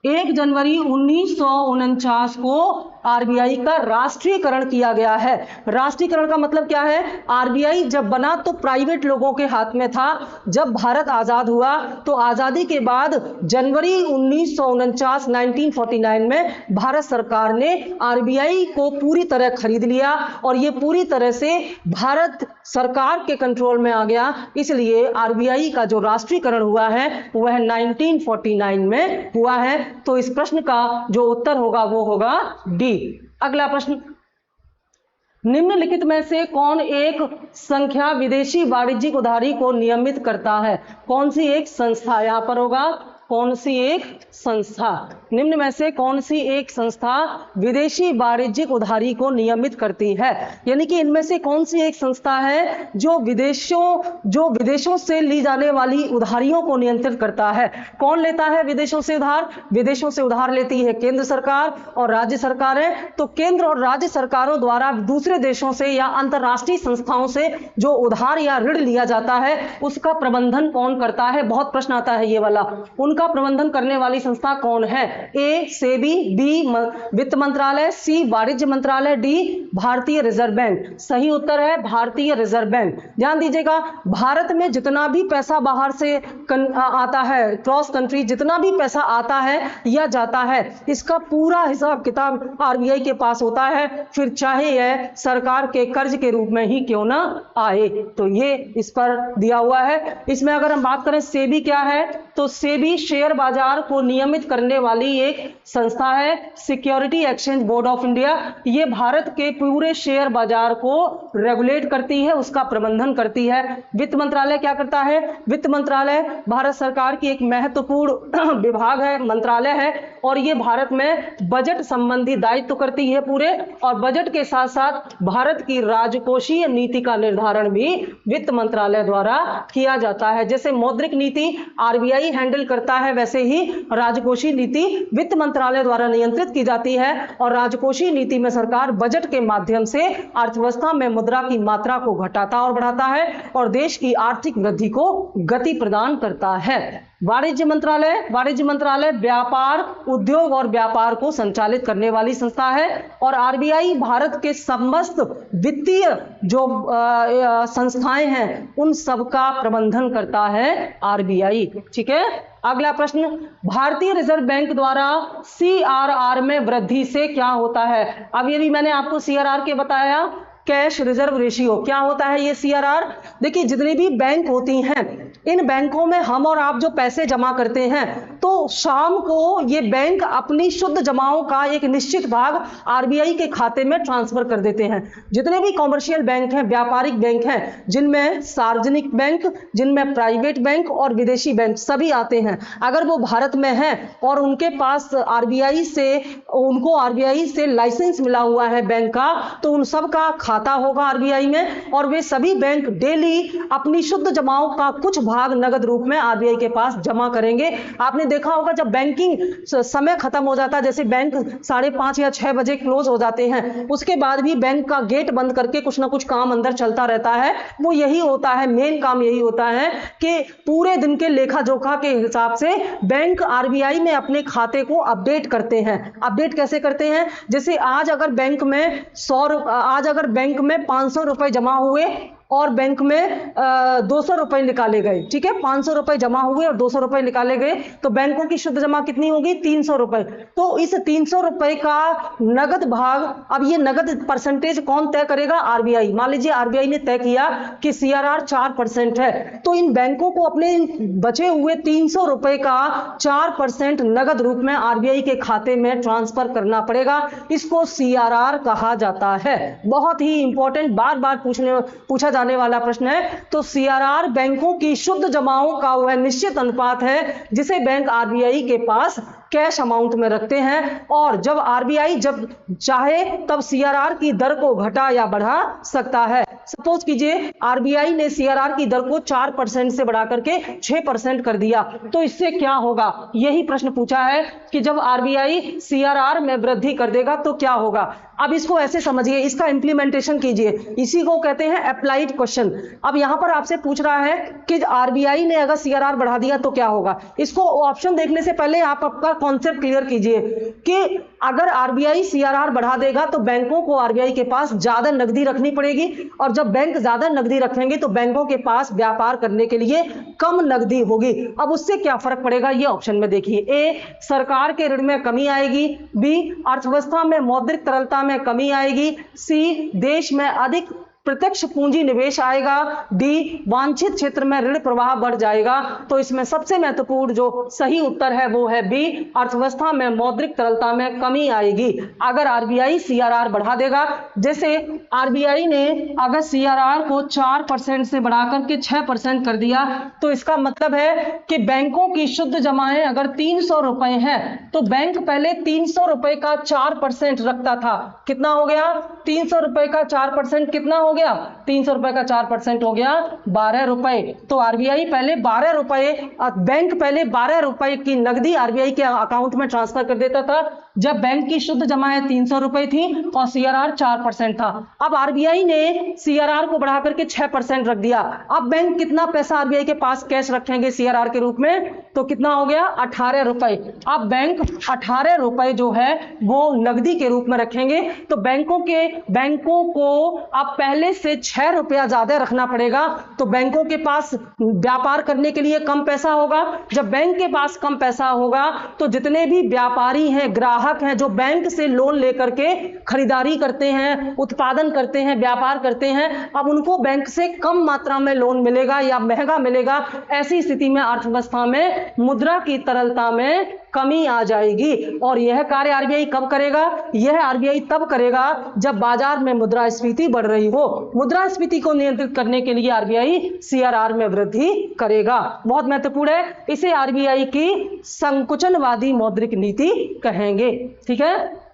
1 जनवरी 1949 को आरबीआई का राष्ट्रीयकरण किया गया है। राष्ट्रीयकरण का मतलब क्या है? आरबीआई जब बना तो प्राइवेट लोगों के हाथ में था। जब भारत आजाद हुआ तो आजादी के बाद जनवरी 1949 में भारत सरकार ने आरबीआई को पूरी तरह खरीद लिया और ये पूरी तरह से भारत सरकार के कंट्रोल में आ गया। इसलिए आरबीआई का जो राष्ट्रीयकरण हुआ है वह 1949 में हुआ है। तो इस प्रश्न का जो उत्तर होगा वो होगा डी। अगला प्रश्न, निम्नलिखित में से कौन एक संख्या विदेशी वाणिज्यिक उधारी को नियमित करता है? कौन सी एक संस्था? यहां पर होगा कौन सी एक संस्था। निम्न में से कौन सी एक संस्था विदेशी वाणिज्यिक उधारी को नियमित करती है? यानी कि इनमें से कौन सी एक संस्था है जो विदेशों से ली जाने वाली उधारियों को नियंत्रित करता है? कौन लेता है विदेशों से उधार? विदेशों से उधार लेती है केंद्र सरकार और राज्य सरकारें। तो केंद्र और राज्य सरकारों द्वारा दूसरे देशों से या अंतरराष्ट्रीय संस्थाओं से जो उधार या ऋण लिया जाता है उसका प्रबंधन कौन करता है? बहुत प्रश्न आता है ये वाला। उनका प्रबंधन करने वाली संस्था कौन है? ए सेबी, बी वित्त मंत्रालय, सी वाणिज्य मंत्रालय, डी भारतीय रिजर्व बैंक। सही उत्तर है भारतीय रिजर्व बैंक। ध्यान दीजिएगा, भारत में जितना भी पैसा बाहर से आता है, क्रॉस कंट्री जितना भी पैसा आता है या जाता है, इसका पूरा हिसाब किताब आरबीआई के पास होता है, फिर चाहे यह सरकार के कर्ज के रूप में ही क्यों ना आए। तो ये इस पर दिया हुआ है। इसमें अगर हम बात करें सेबी क्या है, तो सेबी शेयर बाजार को नियमित करने वाली एक संस्था है। Security exchange board of India, ये भारत के पूरे शेयर बाजार को रेगुलेट करती है, उसका प्रबंधन करती है। वित्त मंत्रालय क्या करता है? वित्त मंत्रालय भारत सरकार की एक महत्वपूर्ण विभाग है, मंत्रालय है, और ये भारत में बजट संबंधी दायित्व करती है पूरे, और बजट के साथ साथ भारत की राजकोषीय नीति का निर्धारण भी वित्त मंत्रालय द्वारा किया जाता है। जैसे मौद्रिक नीति आरबीआई हैंडल करता है, वैसे ही राजकोषीय नीति वित्त मंत्रालय द्वारा नियंत्रित की जाती है, और राजकोषीय नीति में सरकार बजट के माध्यम से अर्थव्यवस्था में मुद्रा की मात्रा को घटाता और बढ़ाता है और देश की आर्थिक वृद्धि को गति प्रदान करता है। वाणिज्य मंत्रालय व्यापार, उद्योग और व्यापार को संचालित करने वाली संस्था है, और आरबीआई भारत के समस्त वित्तीय जो संस्थाएं हैं उन सब का प्रबंधन करता है आरबीआई। ठीक है, अगला प्रश्न, भारतीय रिजर्व बैंक द्वारा सीआरआर में वृद्धि से क्या होता है? अब ये भी मैंने आपको सीआरआर के बताया, कैश रिजर्व रेशियो। क्या होता है ये सीआरआर? देखिए, जितनी भी बैंक होती हैं, इन बैंकों में हम और आप जो पैसे जमा करते हैं, तो शाम को ये बैंक अपनी शुद्ध जमाओं का एक निश्चित भाग आरबीआई के खाते में ट्रांसफर कर देते हैं। जितने भी कॉमर्शियल बैंक हैं, व्यापारिक बैंक हैं, जिनमें सार्वजनिक बैंक, जिनमें प्राइवेट बैंक और विदेशी बैंक सभी आते हैं, अगर वो भारत में हैं और उनके पास उनको आरबीआई से लाइसेंस मिला हुआ है बैंक का, तो उन सब का खाता होगा आरबीआई में, और वे सभी बैंक डेली अपनी शुद्ध जमाओं का कुछ भाग नगद रूप में आरबीआई के पास जमा करेंगे। आपने देखा होगा जब बैंकिंग समय खत्म हो जाता है, जैसे बैंक 5:30 या 6 बजे क्लोज हो जाते हैं, उसके बाद भी बैंक का गेट बंद करके कुछ ना कुछ काम अंदर चलता रहता है। वो यही होता है, मेन काम यही होता है कि पूरे दिन के लेखा जोखा के हिसाब से बैंक आरबीआई में अपने खाते को अपडेट करते हैं। अपडेट कैसे करते हैं? जैसे आज अगर बैंक में 500 रुपए जमा हुए और बैंक में 200 रुपए निकाले गए, ठीक है, 500 रुपए जमा हुए और 200 रुपए निकाले गए, तो बैंकों की शुद्ध जमा कितनी होगी? 300 रुपए। तो इस 300 रुपए का नगद भाग, अब ये नगद परसेंटेज कौन तय करेगा? आरबीआई। मान लीजिए आरबीआई ने तय किया कि सीआरआर 4% है, तो इन बैंकों को अपने बचे हुए 300 रुपए का 4% नगद रूप में आरबीआई के खाते में ट्रांसफर करना पड़ेगा। इसको सीआरआर कहा जाता है। बहुत ही इंपॉर्टेंट, बार बार पूछा जाने वाला प्रश्न है। तो सीआरआर बैंकों की शुद्ध जमाओं का वह निश्चित अनुपात है जिसे बैंक आरबीआई के पास कैश अमाउंट में रखते हैं, और जब आरबीआई जब चाहे तब सीआरआर की दर को घटा या बढ़ा सकता है। सपोज कीजिए आरबीआई ने सीआरआर की दर को 4% से बढ़ा करके 6% कर दिया, तो इससे क्या होगा? यही प्रश्न पूछा है कि जब आरबीआई सीआरआर में वृद्धि कर देगा तो क्या होगा। अब इसको ऐसे समझिए, इसका इंप्लीमेंटेशन कीजिए, इसी को कहते हैं अप्लाइड क्वेश्चन। अब यहां पर आपसे पूछ रहा है कि आरबीआई ने अगर सीआरआर बढ़ा दिया तो क्या होगा। इसको ऑप्शन देखने से पहले आप आपका कॉन्सेप्ट क्लियर कीजिए कि अगर आरबीआई सीआरआर बढ़ा देगा तो बैंकों को आरबीआई के पास ज्यादा नकदी रखनी पड़ेगी, और जब बैंक ज्यादा नकदी रखेंगे तो बैंकों के पास व्यापार करने के लिए कम नकदी होगी। अब उससे क्या फर्क पड़ेगा, ये ऑप्शन में देखिए। ए, सरकार के ऋण में कमी आएगी। बी, अर्थव्यवस्था में मौद्रिक तरलता में कमी आएगी। सी, देश में अधिक प्रत्यक्ष पूंजी निवेश आएगा। डी, वांछित क्षेत्र में ऋण प्रवाह बढ़ जाएगा। तो इसमें सबसे महत्वपूर्ण जो सही उत्तर है वो है बी, अर्थव्यवस्था में मौद्रिक तरलता में कमी आएगी अगर आरबीआई सीआरआर बढ़ा देगा। जैसे आरबीआई ने अगर सीआरआर को 4% से बढ़ाकर के 6% कर दिया, तो इसका मतलब है कि बैंकों की शुद्ध जमाएं अगर 300 रुपए हैं तो बैंक पहले 300 रुपए का 4% रखता था। कितना हो गया? 300 रुपए का 4% कितना हो गया? 300 रुपए का 4% हो गया 12 रुपए। तो आरबीआई पहले 12 रुपए, बैंक पहले 12 रुपए की नकदी आरबीआई के अकाउंट में ट्रांसफर कर देता था जब बैंक की शुद्ध जमाएं 300 रुपए थी और सीआरआर 4% था। अब आरबीआई ने सीआरआर को बढ़ा करके 6% रख दिया। अब बैंक कितना पैसा आरबीआई के पास कैश रखेंगे सीआरआर के रूप में? तो कितना हो गया? 18 रुपए। अब बैंक 18 रुपए जो है वो नकदी के रूप में रखेंगे। तो बैंकों को अब पहले से 6 रुपया ज्यादा रखना पड़ेगा। तो बैंकों के पास व्यापार करने के लिए कम पैसा होगा। जब बैंक के पास कम पैसा होगा तो जितने भी व्यापारी हैं, ग्राहक हैं, जो बैंक से लोन लेकर के खरीदारी करते हैं, उत्पादन करते हैं, व्यापार करते हैं, अब उनको बैंक से कम मात्रा में लोन मिलेगा या महंगा मिलेगा। ऐसी स्थिति में अर्थव्यवस्था में मुद्रा की तरलता में कमी आ जाएगी। और यह कार्य आरबीआई कब करेगा? यह आरबीआई तब करेगा जब बाजार में मुद्रास्फीति बढ़ रही हो। मुद्रास्फीति को नियंत्रित करने के लिए आरबीआई सीआरआर में वृद्धि करेगा। बहुत महत्वपूर्ण है। इसे आरबीआई की संकुचनवादी मौद्रिक नीति कहेंगे। ठीक है।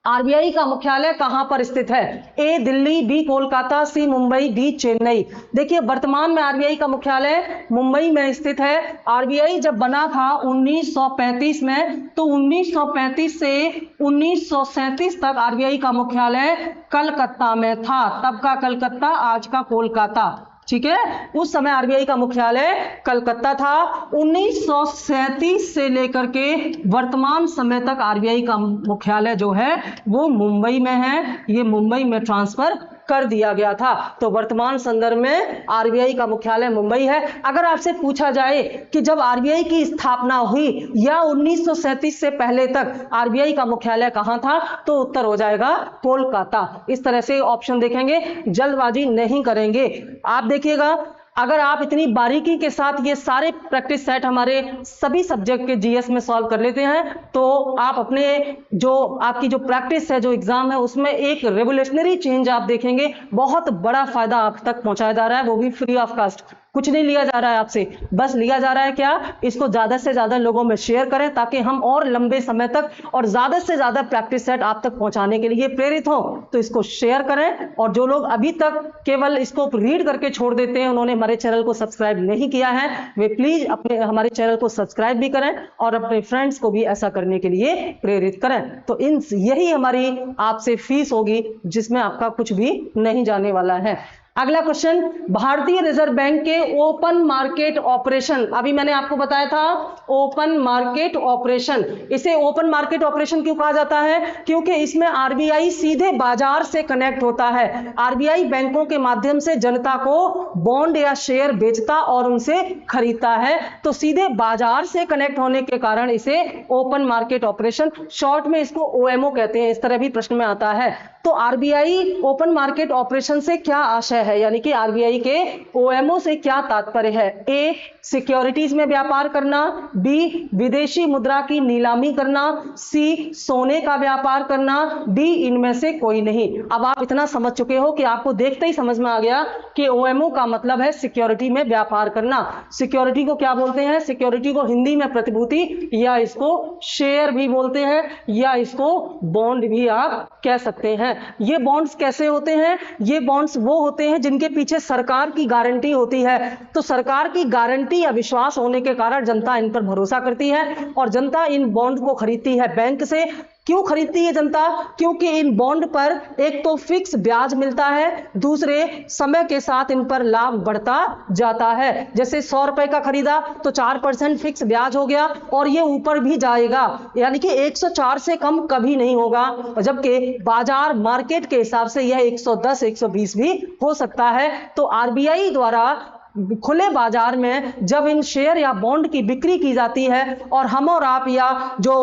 आरबीआई का मुख्यालय कहां पर स्थित है? ए, दिल्ली, बी, कोलकाता, सी, मुंबई, डी, चेन्नई। देखिए, वर्तमान में आरबीआई का मुख्यालय मुंबई में स्थित है। आरबीआई जब बना था 1935 में, तो 1935 से 1937 तक आरबीआई का मुख्यालय कलकत्ता में था। तब का कलकत्ता, आज का कोलकाता। ठीक है, उस समय आरबीआई का मुख्यालय कलकत्ता था। 1937 से लेकर के वर्तमान समय तक आरबीआई का मुख्यालय जो है वो मुंबई में है। ये मुंबई में ट्रांसफर कर दिया गया था। तो वर्तमान संदर्भ में आरबीआई का मुख्यालय मुंबई है। अगर आपसे पूछा जाए कि जब आरबीआई की स्थापना हुई या 1937 से पहले तक आरबीआई का मुख्यालय कहां था, तो उत्तर हो जाएगा कोलकाता। इस तरह से ऑप्शन देखेंगे, जल्दबाजी नहीं करेंगे। आप देखिएगा, अगर आप इतनी बारीकी के साथ ये सारे प्रैक्टिस सेट हमारे सभी सब्जेक्ट के जीएस में सॉल्व कर लेते हैं, तो आप अपने जो आपकी जो प्रैक्टिस है, जो एग्जाम है, उसमें एक रेवोल्यूशनरी चेंज आप देखेंगे। बहुत बड़ा फायदा आप तक पहुंचाया जा रहा है, वो भी फ्री ऑफ कास्ट। कुछ नहीं लिया जा रहा है आपसे, बस लिया जा रहा है क्या? इसको ज्यादा से ज्यादा लोगों में शेयर करें ताकि हम और लंबे समय तक और ज्यादा से ज्यादा प्रैक्टिस सेट आप तक पहुंचाने के लिए प्रेरित हो। तो इसको शेयर करें। और जो लोग अभी तक केवल इसको रीड करके छोड़ देते हैं, उन्होंने हमारे चैनल को सब्सक्राइब नहीं किया है, वे प्लीज अपने हमारे चैनल को सब्सक्राइब भी करें और अपने फ्रेंड्स को भी ऐसा करने के लिए प्रेरित करें। तो यही हमारी आपसे फीस होगी, जिसमें आपका कुछ भी नहीं जाने वाला है। अगला क्वेश्चन, भारतीय रिजर्व बैंक के ओपन मार्केट ऑपरेशन, अभी मैंने आपको बताया था ओपन मार्केट ऑपरेशन। इसे ओपन मार्केट ऑपरेशन क्यों कहा जाता है? क्योंकि इसमें आरबीआई सीधे बाजार से कनेक्ट होता है। आरबीआई बैंकों के माध्यम से जनता को बॉन्ड या शेयर बेचता और उनसे खरीदता है। तो सीधे बाजार से कनेक्ट होने के कारण इसे ओपन मार्केट ऑपरेशन, शॉर्ट में इसको ओएमओ कहते हैं। इस तरह भी प्रश्न में आता है। तो आरबीआई ओपन मार्केट ऑपरेशन से क्या आशय है, यानी कि आरबीआई के ओएमओ से क्या तात्पर्य है? ए, सिक्योरिटीज में व्यापार करना। बी, विदेशी मुद्रा की नीलामी करना। सी, सोने का व्यापार करना। डी, इनमें से कोई नहीं। अब आप इतना समझ चुके हो कि आपको देखते ही समझ में आ गया कि ओएमओ का मतलब है सिक्योरिटी में व्यापार करना। सिक्योरिटी को क्या बोलते हैं? सिक्योरिटी को हिंदी में प्रतिभूति या इसको शेयर भी बोलते हैं या इसको बॉन्ड भी आप कह सकते हैं। ये बॉन्ड्स कैसे होते हैं? ये बॉन्ड्स वो होते हैं जिनके पीछे सरकार की गारंटी होती है। तो सरकार की गारंटी या विश्वास होने के कारण जनता इन पर भरोसा करती है और जनता इन बॉन्ड को खरीदती है बैंक से। क्यों खरीदती है जनता? क्योंकि इन बॉन्ड पर एक तो फिक्स ब्याज मिलता है, दूसरे समय के साथ इन पर लाभ बढ़ता जाता है। जैसे 100 रुपए का खरीदा तो 4% फिक्स ब्याज हो गया और ये ऊपर भी जाएगा, यानी कि 104 से कम कभी नहीं होगा, जबकि बाजार मार्केट के हिसाब से यह 110 120 भी हो सकता है। तो आरबीआई द्वारा खुले बाजार में जब इन शेयर या बॉन्ड की बिक्री की जाती है और हम और आप या जो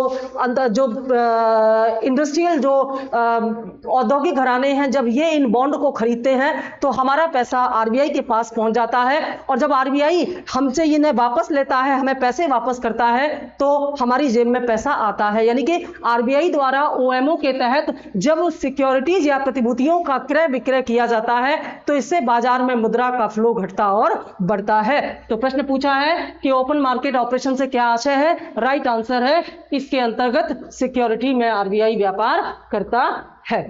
इंडस्ट्रियल जो औद्योगिक घराने हैं, जब ये इन बॉन्ड को खरीदते हैं तो हमारा पैसा आरबीआई के पास पहुंच जाता है और जब आरबीआई हमसे इन्हें वापस लेता है, हमें पैसे वापस करता है, तो हमारी जेब में पैसा आता है। यानी कि आरबीआई द्वारा ओएमओ के तहत जब सिक्योरिटीज या प्रतिभूतियों का क्रय विक्रय किया जाता है तो इससे बाजार में मुद्रा का फ्लो घटता और बढ़ता है। तो प्रश्न पूछा है कि ओपन मार्केट ऑपरेशन से क्या आशय है? राइट आंसर है इसके अंतर्गत सिक्योरिटी में आरबीआई व्यापार करता है।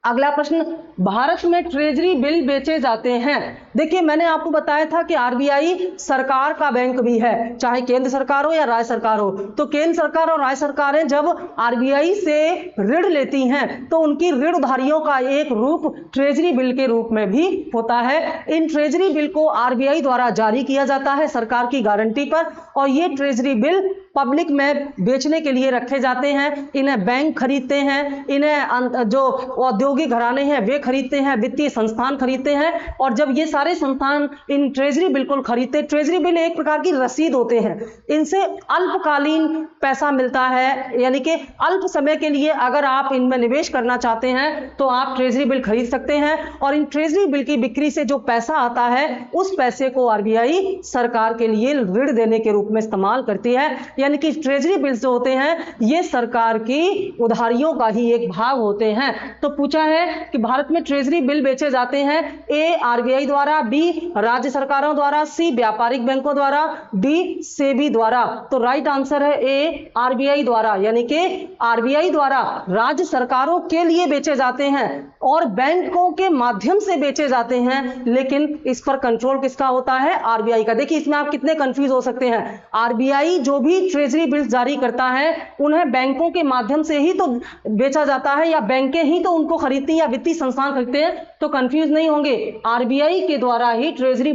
अगला प्रश्न, भारत में ट्रेजरी बिल बेचे जाते हैं। देखिए, मैंने आपको बताया था कि आरबीआई सरकार का बैंक भी है, चाहे केंद्र सरकार हो या राज्य सरकार हो। तो केंद्र सरकार और राज्य सरकारें जब आरबीआई से ऋण लेती हैं तो उनकी ऋण उधारियों का एक रूप ट्रेजरी बिल के रूप में भी होता है। इन ट्रेजरी बिल को आरबीआई द्वारा जारी किया जाता है सरकार की गारंटी पर और ये ट्रेजरी बिल पब्लिक में बेचने के लिए रखे जाते हैं। इन्हें बैंक खरीदते हैं, इन्हें जो औद्योगिक घराने हैं वे खरीदते हैं, वित्तीय संस्थान खरीदते हैं और जब ये सारे संस्थान इन ट्रेजरी बिल को खरीदते, ट्रेजरी बिल एक प्रकार की रसीद होते हैं, इनसे अल्पकालीन पैसा मिलता है, यानी कि अल्प समय के लिए अगर आप इनमें निवेश करना चाहते हैं तो आप ट्रेजरी बिल खरीद सकते हैं और इन ट्रेजरी बिल की बिक्री से जो पैसा आता है उस पैसे को आरबीआई सरकार के लिए ऋण देने के रूप में इस्तेमाल करती है। यानी कि ट्रेजरी बिल्स जो होते हैं ये सरकार की उधारियों का ही एक भाग होते हैं। तो पूछा है कि भारत में ट्रेजरी बिल बेचे जाते हैं, ए आरबीआई द्वारा, बी राज्य सरकारों द्वारा, सी व्यापारिक बैंकों द्वारा, डी सेबी द्वारा। तो राइट आंसर है ए आरबीआई द्वारा, यानी कि आरबीआई द्वारा राज्य सरकारों के लिए बेचे जाते हैं और बैंकों के माध्यम से बेचे जाते हैं, लेकिन इस पर कंट्रोल किसका होता है? आरबीआई का। देखिए, इसमें आप कितने कंफ्यूज हो सकते हैं। आरबीआई जो भी ट्रेजरी बिल्स जारी करता है उन्हें बैंकों के माध्यम से ही तो बेचा जाता है या बैंकें ही तो उनको खरीदती हैं या वित्तीय संस्थान खरीदते हैं, तो कंफ्यूज नहीं होंगे। आरबीआई के द्वारा ही ट्रेजरी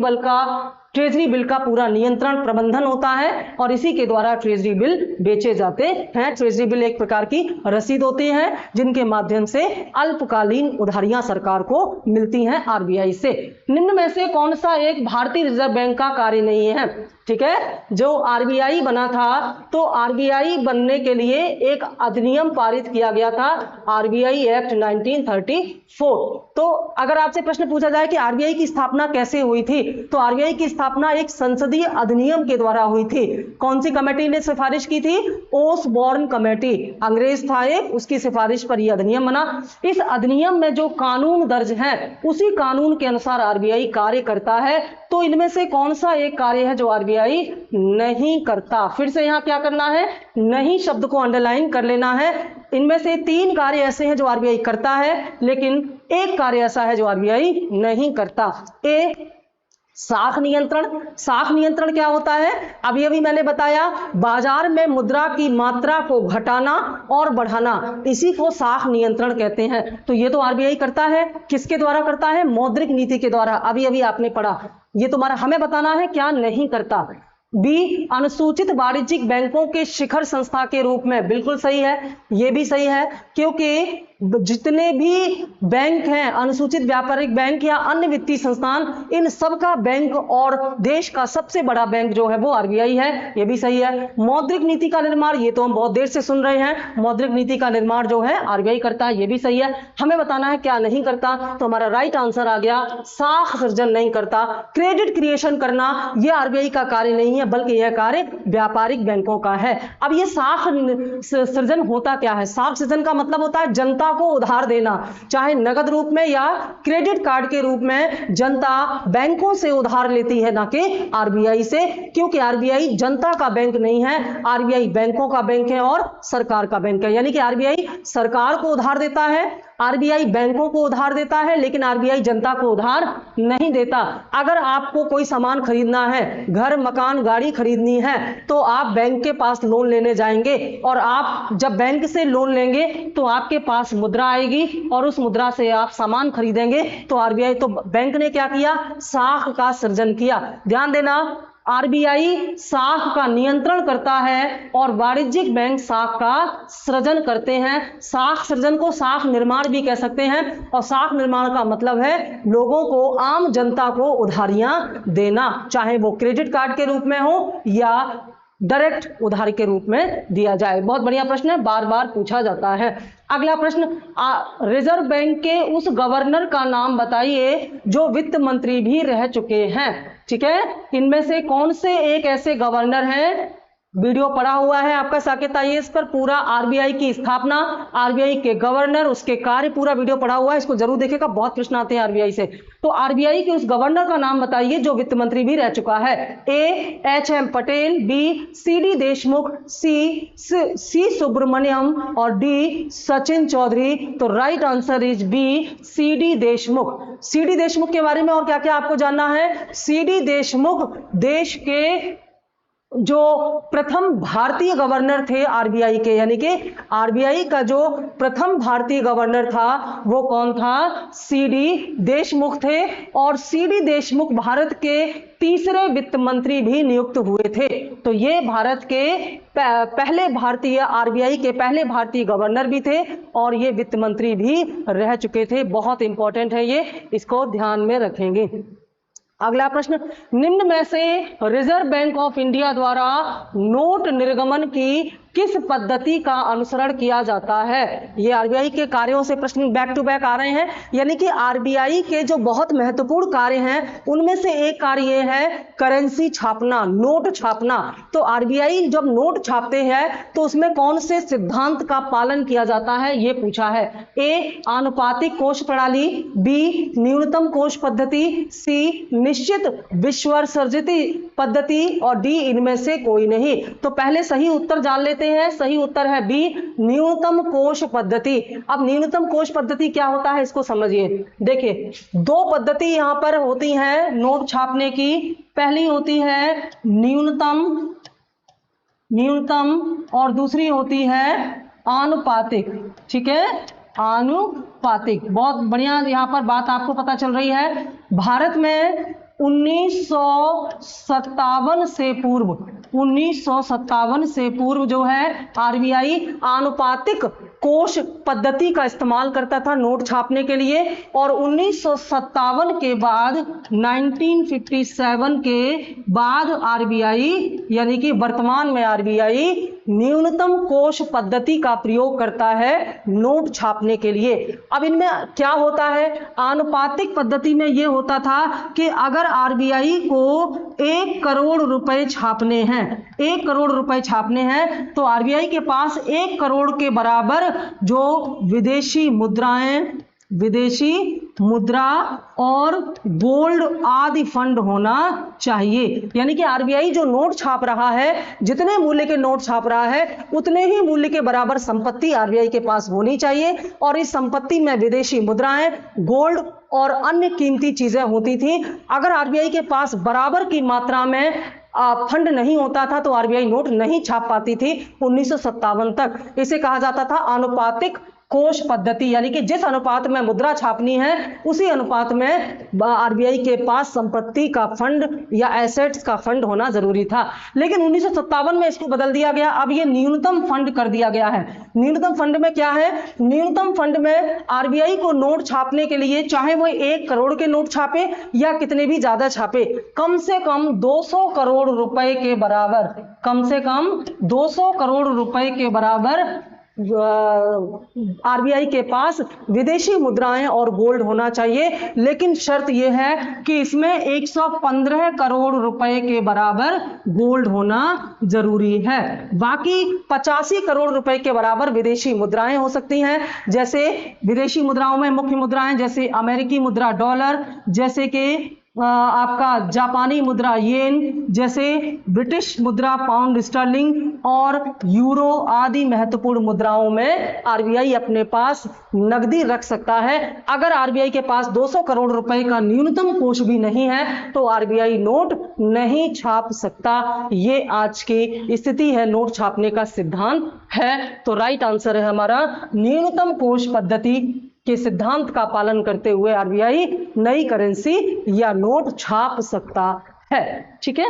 बिल का पूरा नियंत्रण प्रबंधन होता है और इसी के द्वारा ट्रेजरी बिल बेचे जाते हैं। ट्रेजरी बिल एक प्रकार की रसीद होती है जिनके माध्यम से अल्पकालीन उधारियां सरकार को मिलती हैं आरबीआई से। निम्न में से कौन सा एक भारतीय रिजर्व बैंक का कार्य नहीं है? ठीक है, जो आरबीआई बना था तो आरबीआई बनने के लिए एक अधिनियम पारित किया गया था, आरबीआई एक्ट 1934। तो अगर आपसे प्रश्न पूछा जाए कि आरबीआई की स्थापना कैसे हुई थी, तो आरबीआई की स्थापना एक संसदीय अधिनियम के द्वारा हुई थी। कौन सी कमेटी ने सिफारिश की थी? ओसबॉर्न कमेटी, अंग्रेज था एक, उसकी सिफारिश पर यह अधिनियम बना। इस अधिनियम में जो कानून दर्ज है उसी कानून के अनुसार आरबीआई कार्य करता है। तो इनमें से कौन सा एक कार्य है जो आरबीआई नहीं करता? फिर से यहां क्या करना है? नहीं शब्द को अंडरलाइन कर लेना है। इनमें से 3 कार्य ऐसे हैं जो आरबीआई करता है, लेकिन एक कार्य ऐसा है जो आरबीआई नहीं करता। ए साख नियंत्रण। साख नियंत्रण क्या होता है? अभी अभी मैंने बताया, बाजार में मुद्रा की मात्रा को घटाना और बढ़ाना, इसी को साख नियंत्रण कहते हैं। तो ये तो आरबीआई करता है। किसके द्वारा करता है? मौद्रिक नीति के द्वारा। अभी अभी आपने पढ़ा। ये तुम्हारा हमें बताना है क्या नहीं करता। बी अनुसूचित वाणिज्यिक बैंकों के शिखर संस्था के रूप में, बिल्कुल सही है, ये भी सही है, क्योंकि जितने भी बैंक हैं, अनुसूचित व्यापारिक बैंक या अन्य वित्तीय संस्थान, इन सब का बैंक और देश का सबसे बड़ा बैंक जो है वो आरबीआई है, ये भी सही है। मौद्रिक नीति का निर्माण, ये तो हम बहुत देर से सुन रहे हैं, मौद्रिक नीति का निर्माण जो है आरबीआई करता है, ये भी सही है। हमें बताना है क्या नहीं करता, तो हमारा राइट आंसर आ गया साख सृजन नहीं करता। क्रेडिट क्रिएशन करना यह आरबीआई का कार्य नहीं है, बल्कि यह कार्य व्यापारिक बैंकों का है। अब ये साख सृजन होता क्या है? साख सृजन का मतलब होता है जनता जनता को उधार देना, चाहे नगद रूप में या क्रेडिट कार्ड के रूप में, जनता बैंकों से उधार लेती है, ना कि आरबीआई से, क्योंकि आरबीआई जनता का बैंक नहीं है, आरबीआई बैंकों का बैंक है और सरकार का बैंक है। यानी कि आरबीआई सरकार को उधार देता है, आरबीआई बैंकों को उधार देता है, लेकिन आरबीआई जनता को उधार नहीं देता। अगर आपको कोई सामान खरीदना है, घर मकान गाड़ी खरीदनी है, तो आप बैंक के पास लोन लेने जाएंगे, और आप जब बैंक से लोन लेंगे तो आपके पास मुद्रा आएगी और उस मुद्रा से आप सामान खरीदेंगे। तो आरबीआई, तो बैंक ने क्या किया, साख का सृजन किया। ध्यान देना, आरबीआई साख का नियंत्रण करता है और वाणिज्यिक बैंक साख का सृजन करते हैं। साख सृजन को साख निर्माण भी कह सकते हैं, और साख निर्माण का मतलब है लोगों को, आम जनता को उधारियां देना, चाहे वो क्रेडिट कार्ड के रूप में हो या डायरेक्ट उधार के रूप में दिया जाए। बहुत बढ़िया प्रश्न है, बार बार पूछा जाता है। अगला प्रश्न, रिजर्व बैंक के उस गवर्नर का नाम बताइए जो वित्त मंत्री भी रह चुके हैं। ठीक है, इनमें से कौन से एक ऐसे गवर्नर हैं, वीडियो पड़ा हुआ है आपका साकेत आईएएस पर, पूरा आरबीआई की स्थापना, आरबीआई के गवर्नर, उसके कार्य, पूरा वीडियो पड़ा हुआ है, इसको जरूर देखिएगा, बहुत प्रश्न आते हैं आरबीआई से। तो आरबीआई के उस गवर्नर का नाम बताइए जो वित्त मंत्री भी रह चुका है। A H M. Patel, B C D. Deshmukh, C Subramaniam और डी सचिन चौधरी। तो right answer is B, C D. Deshmukh. C D. Deshmukh के बारे में और क्या क्या आपको जानना है? सी.डी. देशमुख देश के जो प्रथम भारतीय गवर्नर थे आरबीआई के, यानी कि आरबीआई का जो प्रथम भारतीय गवर्नर था वो कौन था? सी.डी. देशमुख थे। और सी.डी. देशमुख भारत के तीसरे वित्त मंत्री भी नियुक्त हुए थे। तो ये भारत के पहले भारतीय, आरबीआई के पहले भारतीय गवर्नर भी थे और ये वित्त मंत्री भी रह चुके थे। बहुत इंपॉर्टेंट है ये, इसको ध्यान में रखेंगे। अगला प्रश्न, निम्न में से रिजर्व बैंक ऑफ इंडिया द्वारा नोट निर्गमन की किस पद्धति का अनुसरण किया जाता है? ये आरबीआई के कार्यों से प्रश्न बैक टू बैक आ रहे हैं, यानी कि आरबीआई के जो बहुत महत्वपूर्ण कार्य हैं उनमें से एक कार्य ये है करेंसी छापना, नोट छापना। तो आरबीआई जब नोट छापते हैं तो उसमें कौन से सिद्धांत का पालन किया जाता है, ये पूछा है। ए आनुपातिक कोष प्रणाली, बी न्यूनतम कोष पद्धति, सी निश्चित विश्वसर्जित पद्धति और डी इनमें से कोई नहीं। तो पहले सही उत्तर जान लेते हैं। सही उत्तर है बी, न्यूनतम कोष पद्धति। अब न्यूनतम कोष पद्धति क्या होता है इसको समझिए। देखिए, दो पद्धति यहां पर होती हैं नोट छापने की। पहली होती है न्यूनतम और दूसरी होती है आनुपातिक। ठीक है, आनुपातिक। बहुत बढ़िया, यहां पर बात आपको पता चल रही है। भारत में 1957 से पूर्व जो है आरबीआई आनुपातिक कोष पद्धति का इस्तेमाल करता था नोट छापने के लिए, और 1957 के बाद 1957 के बाद आरबीआई, यानी कि वर्तमान में आरबीआई न्यूनतम कोष पद्धति का प्रयोग करता है नोट छापने के लिए। अब इनमें क्या होता है? आनुपातिक पद्धति में यह होता था कि अगर आरबीआई को 1 करोड़ रुपए छापने हैं, 1 करोड़ रुपए छापने हैं, तो आरबीआई के पास 1 करोड़ के बराबर जो विदेशी मुद्रा और गोल्ड आदि फंड होना चाहिए। यानी कि आरबीआई जो नोट छाप रहा है, जितने मूल्य के नोट छाप रहा है उतने ही मूल्य के बराबर संपत्ति आरबीआई के पास होनी चाहिए, और इस संपत्ति में विदेशी मुद्राएं, गोल्ड और अन्य कीमती चीजें होती थी। अगर आरबीआई के पास बराबर की मात्रा में फंड नहीं होता था तो आरबीआई नोट नहीं छाप पाती थी 1957 तक। इसे कहा जाता था आनुपातिक कोष पद्धति, यानी कि जिस अनुपात में मुद्रा छापनी है उसी अनुपात में आरबीआई के पास संपत्ति का फंड या एसेट्स का फंड होना जरूरी था। लेकिन 1957 में इसको बदल दिया गया, अब ये न्यूनतम फंड कर दिया गया है। न्यूनतम फंड में क्या है? न्यूनतम फंड में आरबीआई को नोट छापने के लिए, चाहे वो 1 करोड़ के नोट छापे या कितने भी ज्यादा छापे, कम से कम 200 करोड़ रुपए के बराबर, कम से कम 200 करोड़ रुपए के बराबर आरबीआई के पास विदेशी मुद्राएं और गोल्ड होना चाहिए, लेकिन शर्त यह है कि इसमें 115 करोड़ रुपए के बराबर गोल्ड होना जरूरी है। बाकी 85 करोड़ रुपए के बराबर विदेशी मुद्राएं हो सकती हैं। जैसे विदेशी मुद्राओं में मुख्य मुद्राएं जैसे अमेरिकी मुद्रा डॉलर, जैसे कि आपका जापानी मुद्रा येन, जैसे ब्रिटिश मुद्रा पाउंड स्टर्लिंग और यूरो आदि महत्वपूर्ण मुद्राओं में आरबीआई अपने पास नकदी रख सकता है। अगर आरबीआई के पास 200 करोड़ रुपए का न्यूनतम कोष भी नहीं है तो आरबीआई नोट नहीं छाप सकता। ये आज की स्थिति है, नोट छापने का सिद्धांत है। तो राइट आंसर है हमारा न्यूनतम कोष पद्धति के सिद्धांत का पालन करते हुए आरबीआई नई करेंसी या नोट छाप सकता है। ठीक है,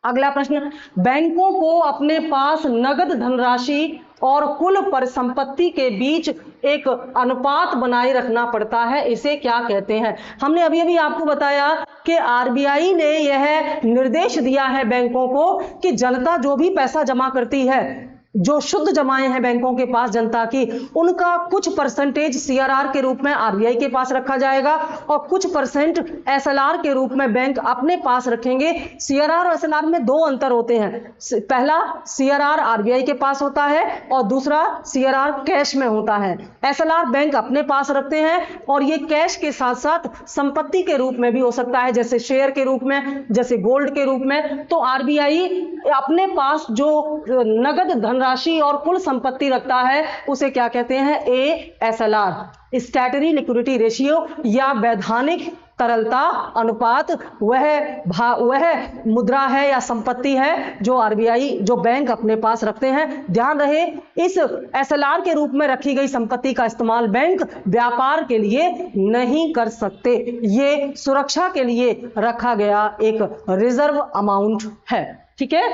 अगला प्रश्न, बैंकों को अपने पास नगद धनराशि और कुल परिसंपत्ति के बीच एक अनुपात बनाए रखना पड़ता है, इसे क्या कहते हैं? हमने अभी अभी आपको बताया कि आरबीआई ने यह निर्देश दिया है बैंकों को कि जनता जो भी पैसा जमा करती है, जो शुद्ध जमाएं हैं बैंकों के पास जनता की, उनका कुछ परसेंटेज सीआरआर के रूप में आरबीआई के पास रखा जाएगा और कुछ परसेंट एसएलआर के रूप में बैंक अपने पास रखेंगे। सीआरआर और एसएलआर में दो अंतर होते हैं। पहला, सीआरआर आरबीआई के पास होता है और दूसरा सीआरआर कैश में होता है। एसएलआर बैंक अपने पास रखते हैं और ये कैश के साथ साथ संपत्ति के रूप में भी हो सकता है, जैसे शेयर के रूप में, जैसे गोल्ड के रूप में। तो आरबीआई अपने पास जो नगद धनराशि और कुल संपत्ति रखता है उसे क्या कहते हैं? एएसएलआर, स्टैट्यूटरी लिक्विडिटी रेशियो या वैधानिक तरलता अनुपात। वह मुद्रा है या संपत्ति है जो आरबीआई, जो बैंक अपने पास रखते हैं। ध्यान रहे, इस एसएलआर के रूप में रखी गई संपत्ति का इस्तेमाल बैंक व्यापार के लिए नहीं कर सकते। ये सुरक्षा के लिए रखा गया एक रिजर्व अमाउंट है। ठीक है,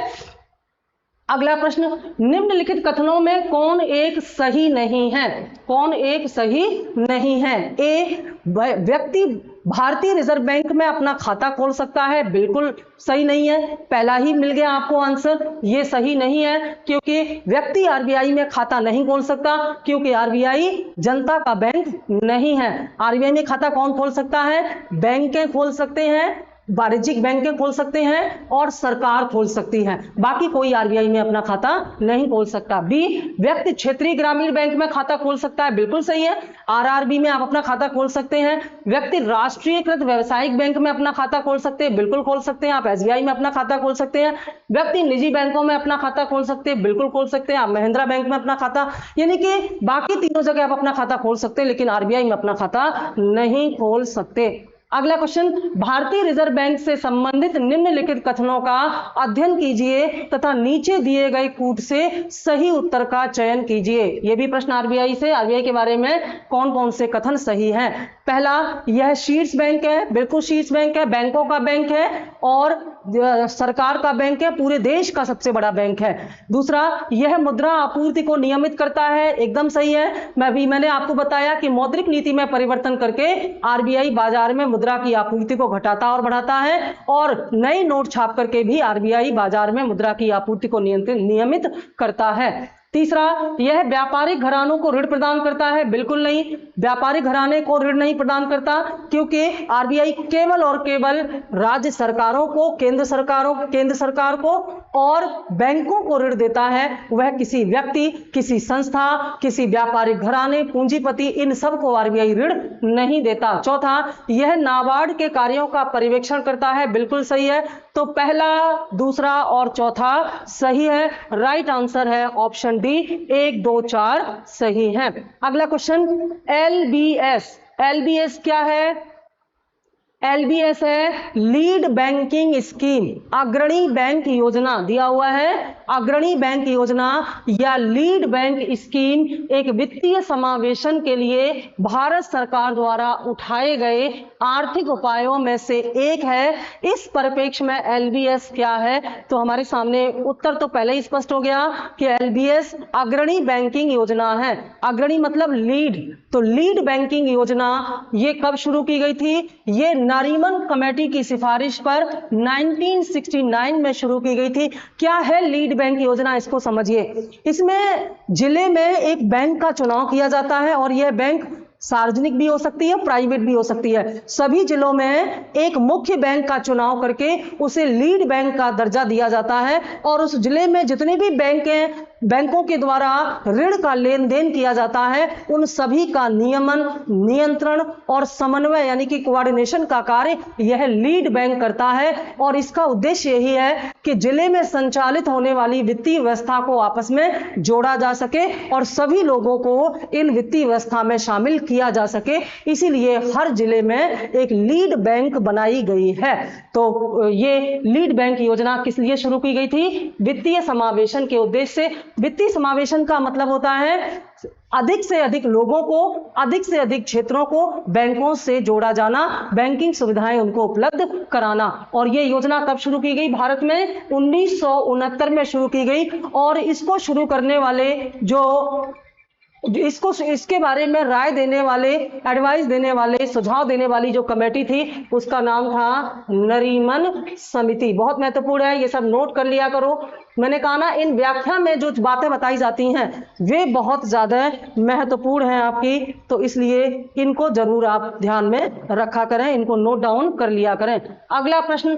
अगला प्रश्न, निम्नलिखित कथनों में कौन एक सही नहीं है? कौन एक सही नहीं है? ए, व्यक्ति भारतीय रिजर्व बैंक में अपना खाता खोल सकता है, बिल्कुल सही नहीं है। पहला ही मिल गया आपको आंसर, ये सही नहीं है, क्योंकि व्यक्ति आरबीआई में खाता नहीं खोल सकता, क्योंकि आरबीआई जनता का बैंक नहीं है। आरबीआई में खाता कौन खोल सकता है? बैंकें खोल सकते हैं, वाणिज्यिक बैंकें खोल सकते हैं और सरकार खोल सकती है, बाकी कोई आरबीआई में अपना खाता नहीं खोल सकता। बी, व्यक्ति क्षेत्रीय ग्रामीण बैंक में खाता खोल सकता है, बिल्कुल सही है, आरआरबी में आप अपना खाता खोल सकते हैं। व्यक्ति राष्ट्रीयकृत व्यावसायिक बैंक में अपना खाता खोल सकते हैं, बिल्कुल खोल सकते हैं, आप एसबीआई में अपना खाता खोल सकते हैं। व्यक्ति निजी बैंकों में अपना खाता खोल सकते हैं, बिल्कुल खोल सकते हैं, आप महिंद्रा बैंक में अपना खाता, यानी कि बाकी तीनों जगह आप अपना खाता खोल सकते हैं, लेकिन आरबीआई में अपना खाता नहीं खोल सकते। अगला क्वेश्चन, भारतीय रिजर्व बैंक से संबंधित निम्नलिखित कथनों का अध्ययन कीजिए तथा नीचे दिए गए कूट से सही उत्तर का चयन कीजिए। यह भी प्रश्न आरबीआई से, आरबीआई के बारे में कौन कौन से कथन सही हैं? पहला, यह शीर्ष बैंक है, बिल्कुल शीर्ष बैंक है, बैंकों का बैंक है और सरकार का बैंक है, पूरे देश का सबसे बड़ा बैंक है। दूसरा, यह मुद्रा आपूर्ति को नियमित करता है, एकदम सही है। मैंने आपको बताया कि मौद्रिक नीति में परिवर्तन करके आरबीआई बाजार में मुद्रा की आपूर्ति को घटाता और बढ़ाता है और नई नोट छाप करके भी आरबीआई बाजार में मुद्रा की आपूर्ति को नियमित करता है। तीसरा, यह व्यापारिक घरानों को ऋण प्रदान करता है, बिल्कुल नहीं, व्यापारिक घराने को ऋण नहीं प्रदान करता, क्योंकि आरबीआई केवल और केवल राज्य सरकारों को, केंद्र सरकार को और बैंकों को ऋण देता है। वह किसी व्यक्ति, किसी संस्था, किसी व्यापारिक घराने, पूंजीपति, इन सब को आरबीआई ऋण नहीं देता। चौथा, यह नाबार्ड के कार्यों का पर्यवेक्षण करता है, बिल्कुल सही है। तो पहला, दूसरा और चौथा सही है। राइट आंसर है ऑप्शन डी, 1, 2, 4 सही है। अगला क्वेश्चन, एलबीएस क्या है? एलबीएस है लीड बैंकिंग स्कीम, अग्रणी बैंक योजना दिया हुआ है। अग्रणी बैंक योजना या लीड बैंक स्कीम एक वित्तीय समावेशन के लिए भारत सरकार द्वारा उठाए गए आर्थिक उपायों में से एक है। इस परिप्रेक्ष्य में एलबीएस क्या है? तो हमारे सामने उत्तर तो पहले ही स्पष्ट हो गया कि एलबीएस अग्रणी बैंकिंग योजना है। अग्रणी मतलब लीड, तो लीड बैंकिंग योजना ये कब शुरू की गई थी? ये नारीमन कमेटी की सिफारिश पर 1969 में शुरू की गई थी। क्या है लीड बैंक योजना, इसको समझिए। इसमें जिले में एक बैंक का चुनाव किया जाता है और यह बैंक सार्वजनिक भी हो सकती है, प्राइवेट भी हो सकती है। सभी जिलों में एक मुख्य बैंक का चुनाव करके उसे लीड बैंक का दर्जा दिया जाता है और उस जिले में जितने भी बैंक हैं, बैंकों के द्वारा ऋण का लेन देन किया जाता है, उन सभी का नियमन, नियंत्रण और समन्वय यानी कि कोऑर्डिनेशन का कार्य यह लीड बैंक करता है। और इसका उद्देश्य यही है कि जिले में संचालित होने वाली वित्तीय व्यवस्था को आपस में जोड़ा जा सके और सभी लोगों को इन वित्तीय व्यवस्था में शामिल किया जा सके। इसीलिए हर जिले में एक लीड बैंक बनाई गई है। तो ये लीड बैंक योजना किस लिए शुरू की गई थी? वित्तीय समावेशन के उद्देश्य से। वित्तीय समावेशन का मतलब होता है अधिक से अधिक लोगों को, अधिक से अधिक क्षेत्रों को बैंकों से जोड़ा जाना, बैंकिंग सुविधाएं उनको उपलब्ध कराना। और ये योजना कब शुरू की गई? भारत में 1969 में शुरू की गई। और इसको शुरू करने वाले इसके बारे में राय देने वाले, एडवाइस देने वाले, सुझाव देने वाली जो कमेटी थी उसका नाम था नरीमन समिति। बहुत महत्वपूर्ण है, ये सब नोट कर लिया करो। मैंने कहा ना, इन व्याख्या में जो बातें बताई जाती हैं वे बहुत ज्यादा महत्वपूर्ण हैं आपकी, तो इसलिए इनको जरूर आप ध्यान में रखा करें, इनको नोट डाउन कर लिया करें। अगला प्रश्न,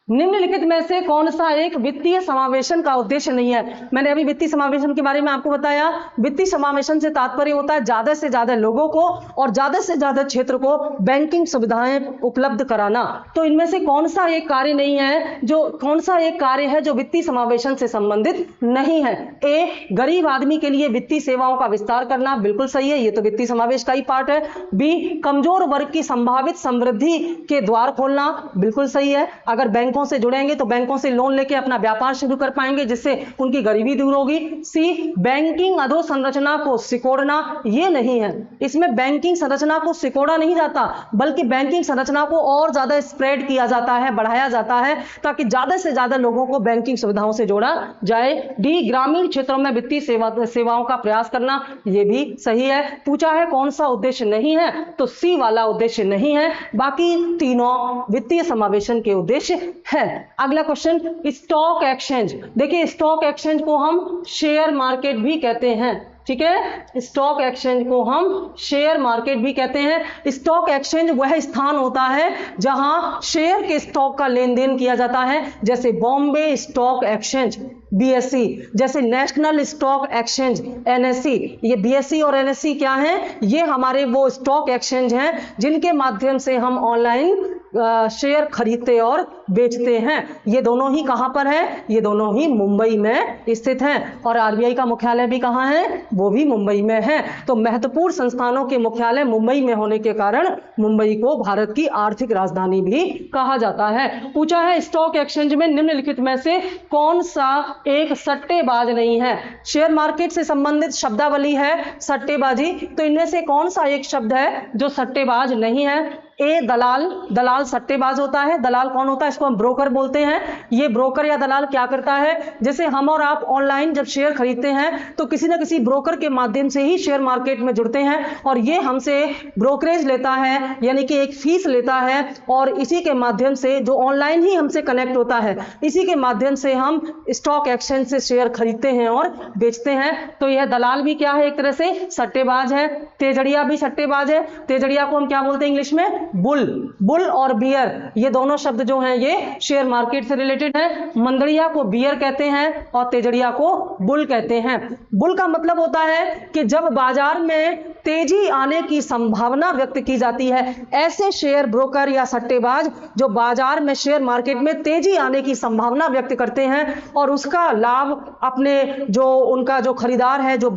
निम्नलिखित में से कौन सा एक वित्तीय समावेशन का उद्देश्य नहीं है? मैंने अभी वित्तीय समावेशन के बारे में आपको बताया। वित्तीय समावेशन से तात्पर्य होता है ज्यादा से ज्यादा लोगों को और ज्यादा से ज्यादा क्षेत्र को बैंकिंग सुविधाएं उपलब्ध कराना। तो इनमें से कौन सा एक कार्य नहीं है, कौन सा एक कार्य है जो वित्तीय समावेशन से संबंधित नहीं है? ए, गरीब आदमी के लिए वित्तीय सेवाओं का विस्तार करना, बिल्कुल सही है, ये तो वित्तीय समावेश का ही पार्ट है। बी, कमजोर वर्ग की संभावित समृद्धि के द्वार खोलना, बिल्कुल सही है। अगर बैंकों से जुड़ेंगे तो बैंकों से लोन लेके अपना व्यापार शुरू कर पाएंगे, जिससे उनकी गरीबी दूर होगी। सी, बैंकिंग अधोसंरचना को सिकोड़ना, ये नहीं है। इसमें बैंकिंग संरचना को सिकोड़ा नहीं जाता, बल्कि बैंकिंग संरचना को और ज्यादा स्प्रेड किया जाता है, बढ़ाया जाता है, ताकि ज्यादा से ज्यादा लोगों को बैंकिंग सुविधाओं से जोड़ा जाए। डी, ग्रामीण क्षेत्रों में वित्तीय सेवाओं का प्रयास करना, ये भी सही है। पूछा है कौन सा उद्देश्य नहीं है, तो सी वाला उद्देश्य नहीं है, बाकी तीनों वित्तीय समावेशन के उद्देश्य है। अगला क्वेश्चन, स्टॉक एक्सचेंज। देखिए, स्टॉक एक्सचेंज को हम शेयर मार्केट भी कहते हैं, ठीक है। स्टॉक एक्सचेंज को हम शेयर मार्केट भी कहते हैं। स्टॉक एक्सचेंज वह स्थान होता है जहां शेयर के स्टॉक का लेन देन किया जाता है, जैसे बॉम्बे स्टॉक एक्सचेंज BSE, जैसे नेशनल स्टॉक एक्सचेंज NSE। ये BSE और NSE क्या है? ये हमारे वो स्टॉक एक्सचेंज हैं जिनके माध्यम से हम ऑनलाइन शेयर खरीदते और बेचते हैं। ये दोनों ही कहां पर है? ये दोनों ही मुंबई में स्थित हैं। और RBI का मुख्यालय भी कहां है? वो भी मुंबई में है। तो महत्वपूर्ण संस्थानों के मुख्यालय मुंबई में होने के कारण मुंबई को भारत की आर्थिक राजधानी भी कहा जाता है। पूछा है स्टॉक एक्सचेंज में निम्नलिखित में से कौन सा एक सट्टेबाज नहीं है? शेयर मार्केट से संबंधित शब्दावली है सट्टेबाजी, तो इनमें से कौन सा एक शब्द है जो सट्टेबाज नहीं है? ए, दलाल। दलाल सट्टेबाज होता है। दलाल कौन होता है? इसको हम ब्रोकर बोलते हैं। ये ब्रोकर या दलाल क्या करता है? जैसे हम और आप ऑनलाइन जब शेयर खरीदते हैं तो किसी न किसी ब्रोकर के माध्यम से ही शेयर मार्केट में जुड़ते हैं और ये हमसे ब्रोकरेज लेता है, यानी कि एक फीस लेता है, और इसी के माध्यम से जो ऑनलाइन ही हमसे कनेक्ट होता है, इसी के माध्यम से हम स्टॉक एक्सचेंज से शेयर खरीदते हैं और बेचते हैं। तो यह दलाल भी क्या है? एक तरह से सट्टेबाज है। तेजड़िया भी सट्टेबाज है। तेजड़िया को हम क्या बोलते हैं इंग्लिश में? बुल। बुल और बियर, ये दोनों शब्द जो हैं ये शेयर मार्केट से रिलेटेड है। मंदड़िया को बियर कहते हैं और तेजड़िया को बुल कहते हैं। बुल का मतलब होता है कि जब बाजार में तेजी आने की संभावना व्यक्त की जाती है, ऐसे शेयर ब्रोकर या सट्टेबाज जो बाजार में शेयर मार्केट में तेजी आने की संभावना व्यक्त करते हैं और उसका लाभ अपने जो उनका जो खरीदार है, जो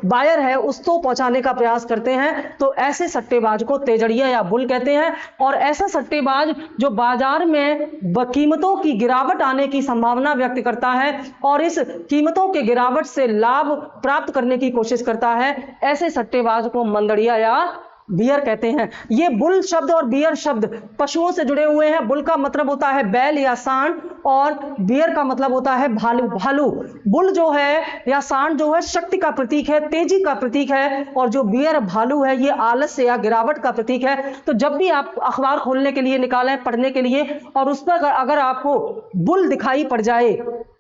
बायर है, उसको पहुंचाने का प्रयास करते हैं, तो ऐसे सट्टेबाज को तेजड़िया या बुल कहते हैं। और ऐसा सट्टेबाज जो बाजार में कीमतों की गिरावट आने की संभावना व्यक्त करता है और इस कीमतों के गिरावट से लाभ प्राप्त करने की कोशिश करता है, ऐसे सट्टेबाज को मंदड़िया या बियर कहते हैं। ये बुल शब्द और बियर शब्द पशुओं से जुड़े हुए हैं। बुल का मतलब होता है बैल या सांड और बियर का मतलब होता है भालू। भालू, बुल जो है या सांड जो है शक्ति का प्रतीक है, तेजी का प्रतीक है, और जो बियर भालू है ये आलस्य या गिरावट का प्रतीक है। तो जब भी आप अखबार खोलने के लिए निकालें पढ़ने के लिए और उस पर अगर आपको बुल दिखाई पड़ जाए,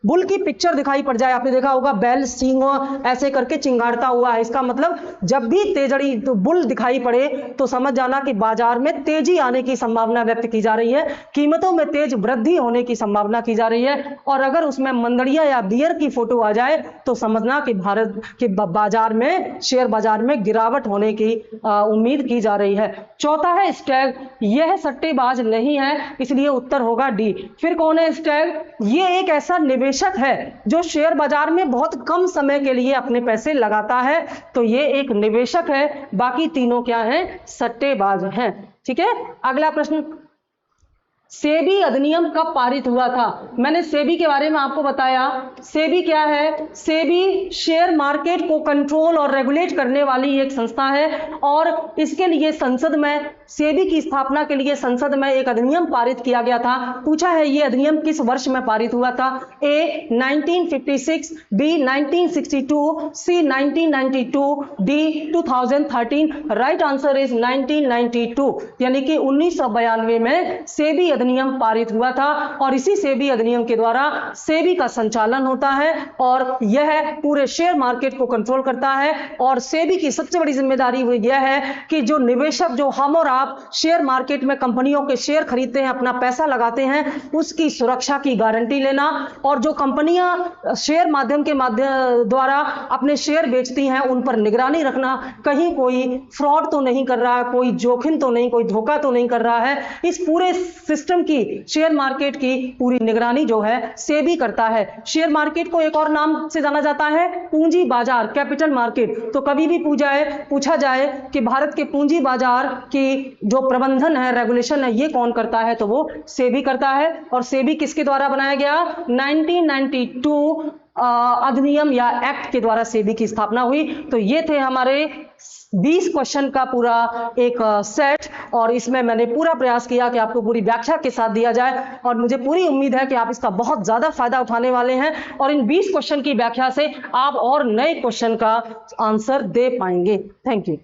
बुल की पिक्चर दिखाई पड़ जाए, आपने देखा होगा बैल सींगों ऐसे करके चिंगारता हुआ है, इसका मतलब जब भी तेजड़ी तो बुल दिखाई पड़े तो समझ जाना कि बाजार में तेजी आने की संभावना व्यक्त की जा रही है, कीमतों में तेज वृद्धि होने की संभावना की जा रही है। और अगर उसमें मंदड़िया या बियर की फोटो आ जाए तो समझना कि भारत के बाजार में, शेयर बाजार में गिरावट होने की उम्मीद की जा रही है। चौथा है स्टैग, यह सट्टेबाज नहीं है, इसलिए उत्तर होगा डी। फिर कौन है स्टैग? ये एक ऐसा निवेशक है जो शेयर बाजार में बहुत कम समय के लिए अपने पैसे लगाता है, तो ये एक निवेशक है। बाकी तीनों क्या हैं? सट्टेबाज हैं। ठीक है, अगला प्रश्न, सेबी अधिनियम कब पारित हुआ था? मैंने सेबी के बारे में आपको बताया। सेबी क्या है? सेबी शेयर मार्केट को कंट्रोल और रेगुलेट करने वाली एक संस्था है और इसके लिए संसद में, सेबी की स्थापना के लिए संसद में एक अधिनियम पारित किया गया था। पूछा है ये अधिनियम किस वर्ष में पारित हुआ था? A 1956, B 1962, C 1992, D 2013। Right answer is 1992, यानी कि 1992 में सेबी अधिनियम पारित हुआ था और इसी सेबी अधिनियम के द्वारा सेबी का संचालन होता है और यह पूरे शेयर मार्केट को कंट्रोल करता है। और सेबी की सबसे बड़ी जिम्मेदारी यह है कि जो निवेशक, जो हम और आप शेयर मार्केट में कंपनियों के शेयर खरीदते हैं, अपना पैसा लगाते हैं, उसकी सुरक्षा की गारंटी लेना, और जो कंपनियां शेयर माध्यम के द्वारा अपने शेयर बेचती हैं उन पर निगरानी रखना, कहीं कोई फ्रॉड तो नहीं कर रहा है, कोई जोखिम तो नहीं, कोई धोखा तो नहीं कर रहा है। इस पूरे सिस्टम की, शेयर मार्केट की पूरी निगरानी जो है सेबी करता है। शेयर मार्केट को एक और नाम से जाना जाता है पूंजी बाजार, कैपिटल मार्केट। तो कभी भी पूछा जाए कि भारत के पूंजी बाजार की जो प्रबंधन है, रेगुलेशन है, ये कौन करता है, तो वो सेबी करता है। और सेबी किसके द्वारा बनाया गया? 1992 अधिनियम या एक्ट के द्वारा सेबी की स्थापना हुई। तो ये थे हमारे 20 क्वेश्चन का पूरा एक सेट, और इसमें मैंने पूरा प्रयास किया कि आपको पूरी व्याख्या के साथ दिया जाए, और मुझे पूरी उम्मीद है कि आप इसका बहुत ज्यादा फायदा उठाने वाले हैं और इन 20 क्वेश्चन की व्याख्या से आप और नए क्वेश्चन का आंसर दे पाएंगे। Thank you.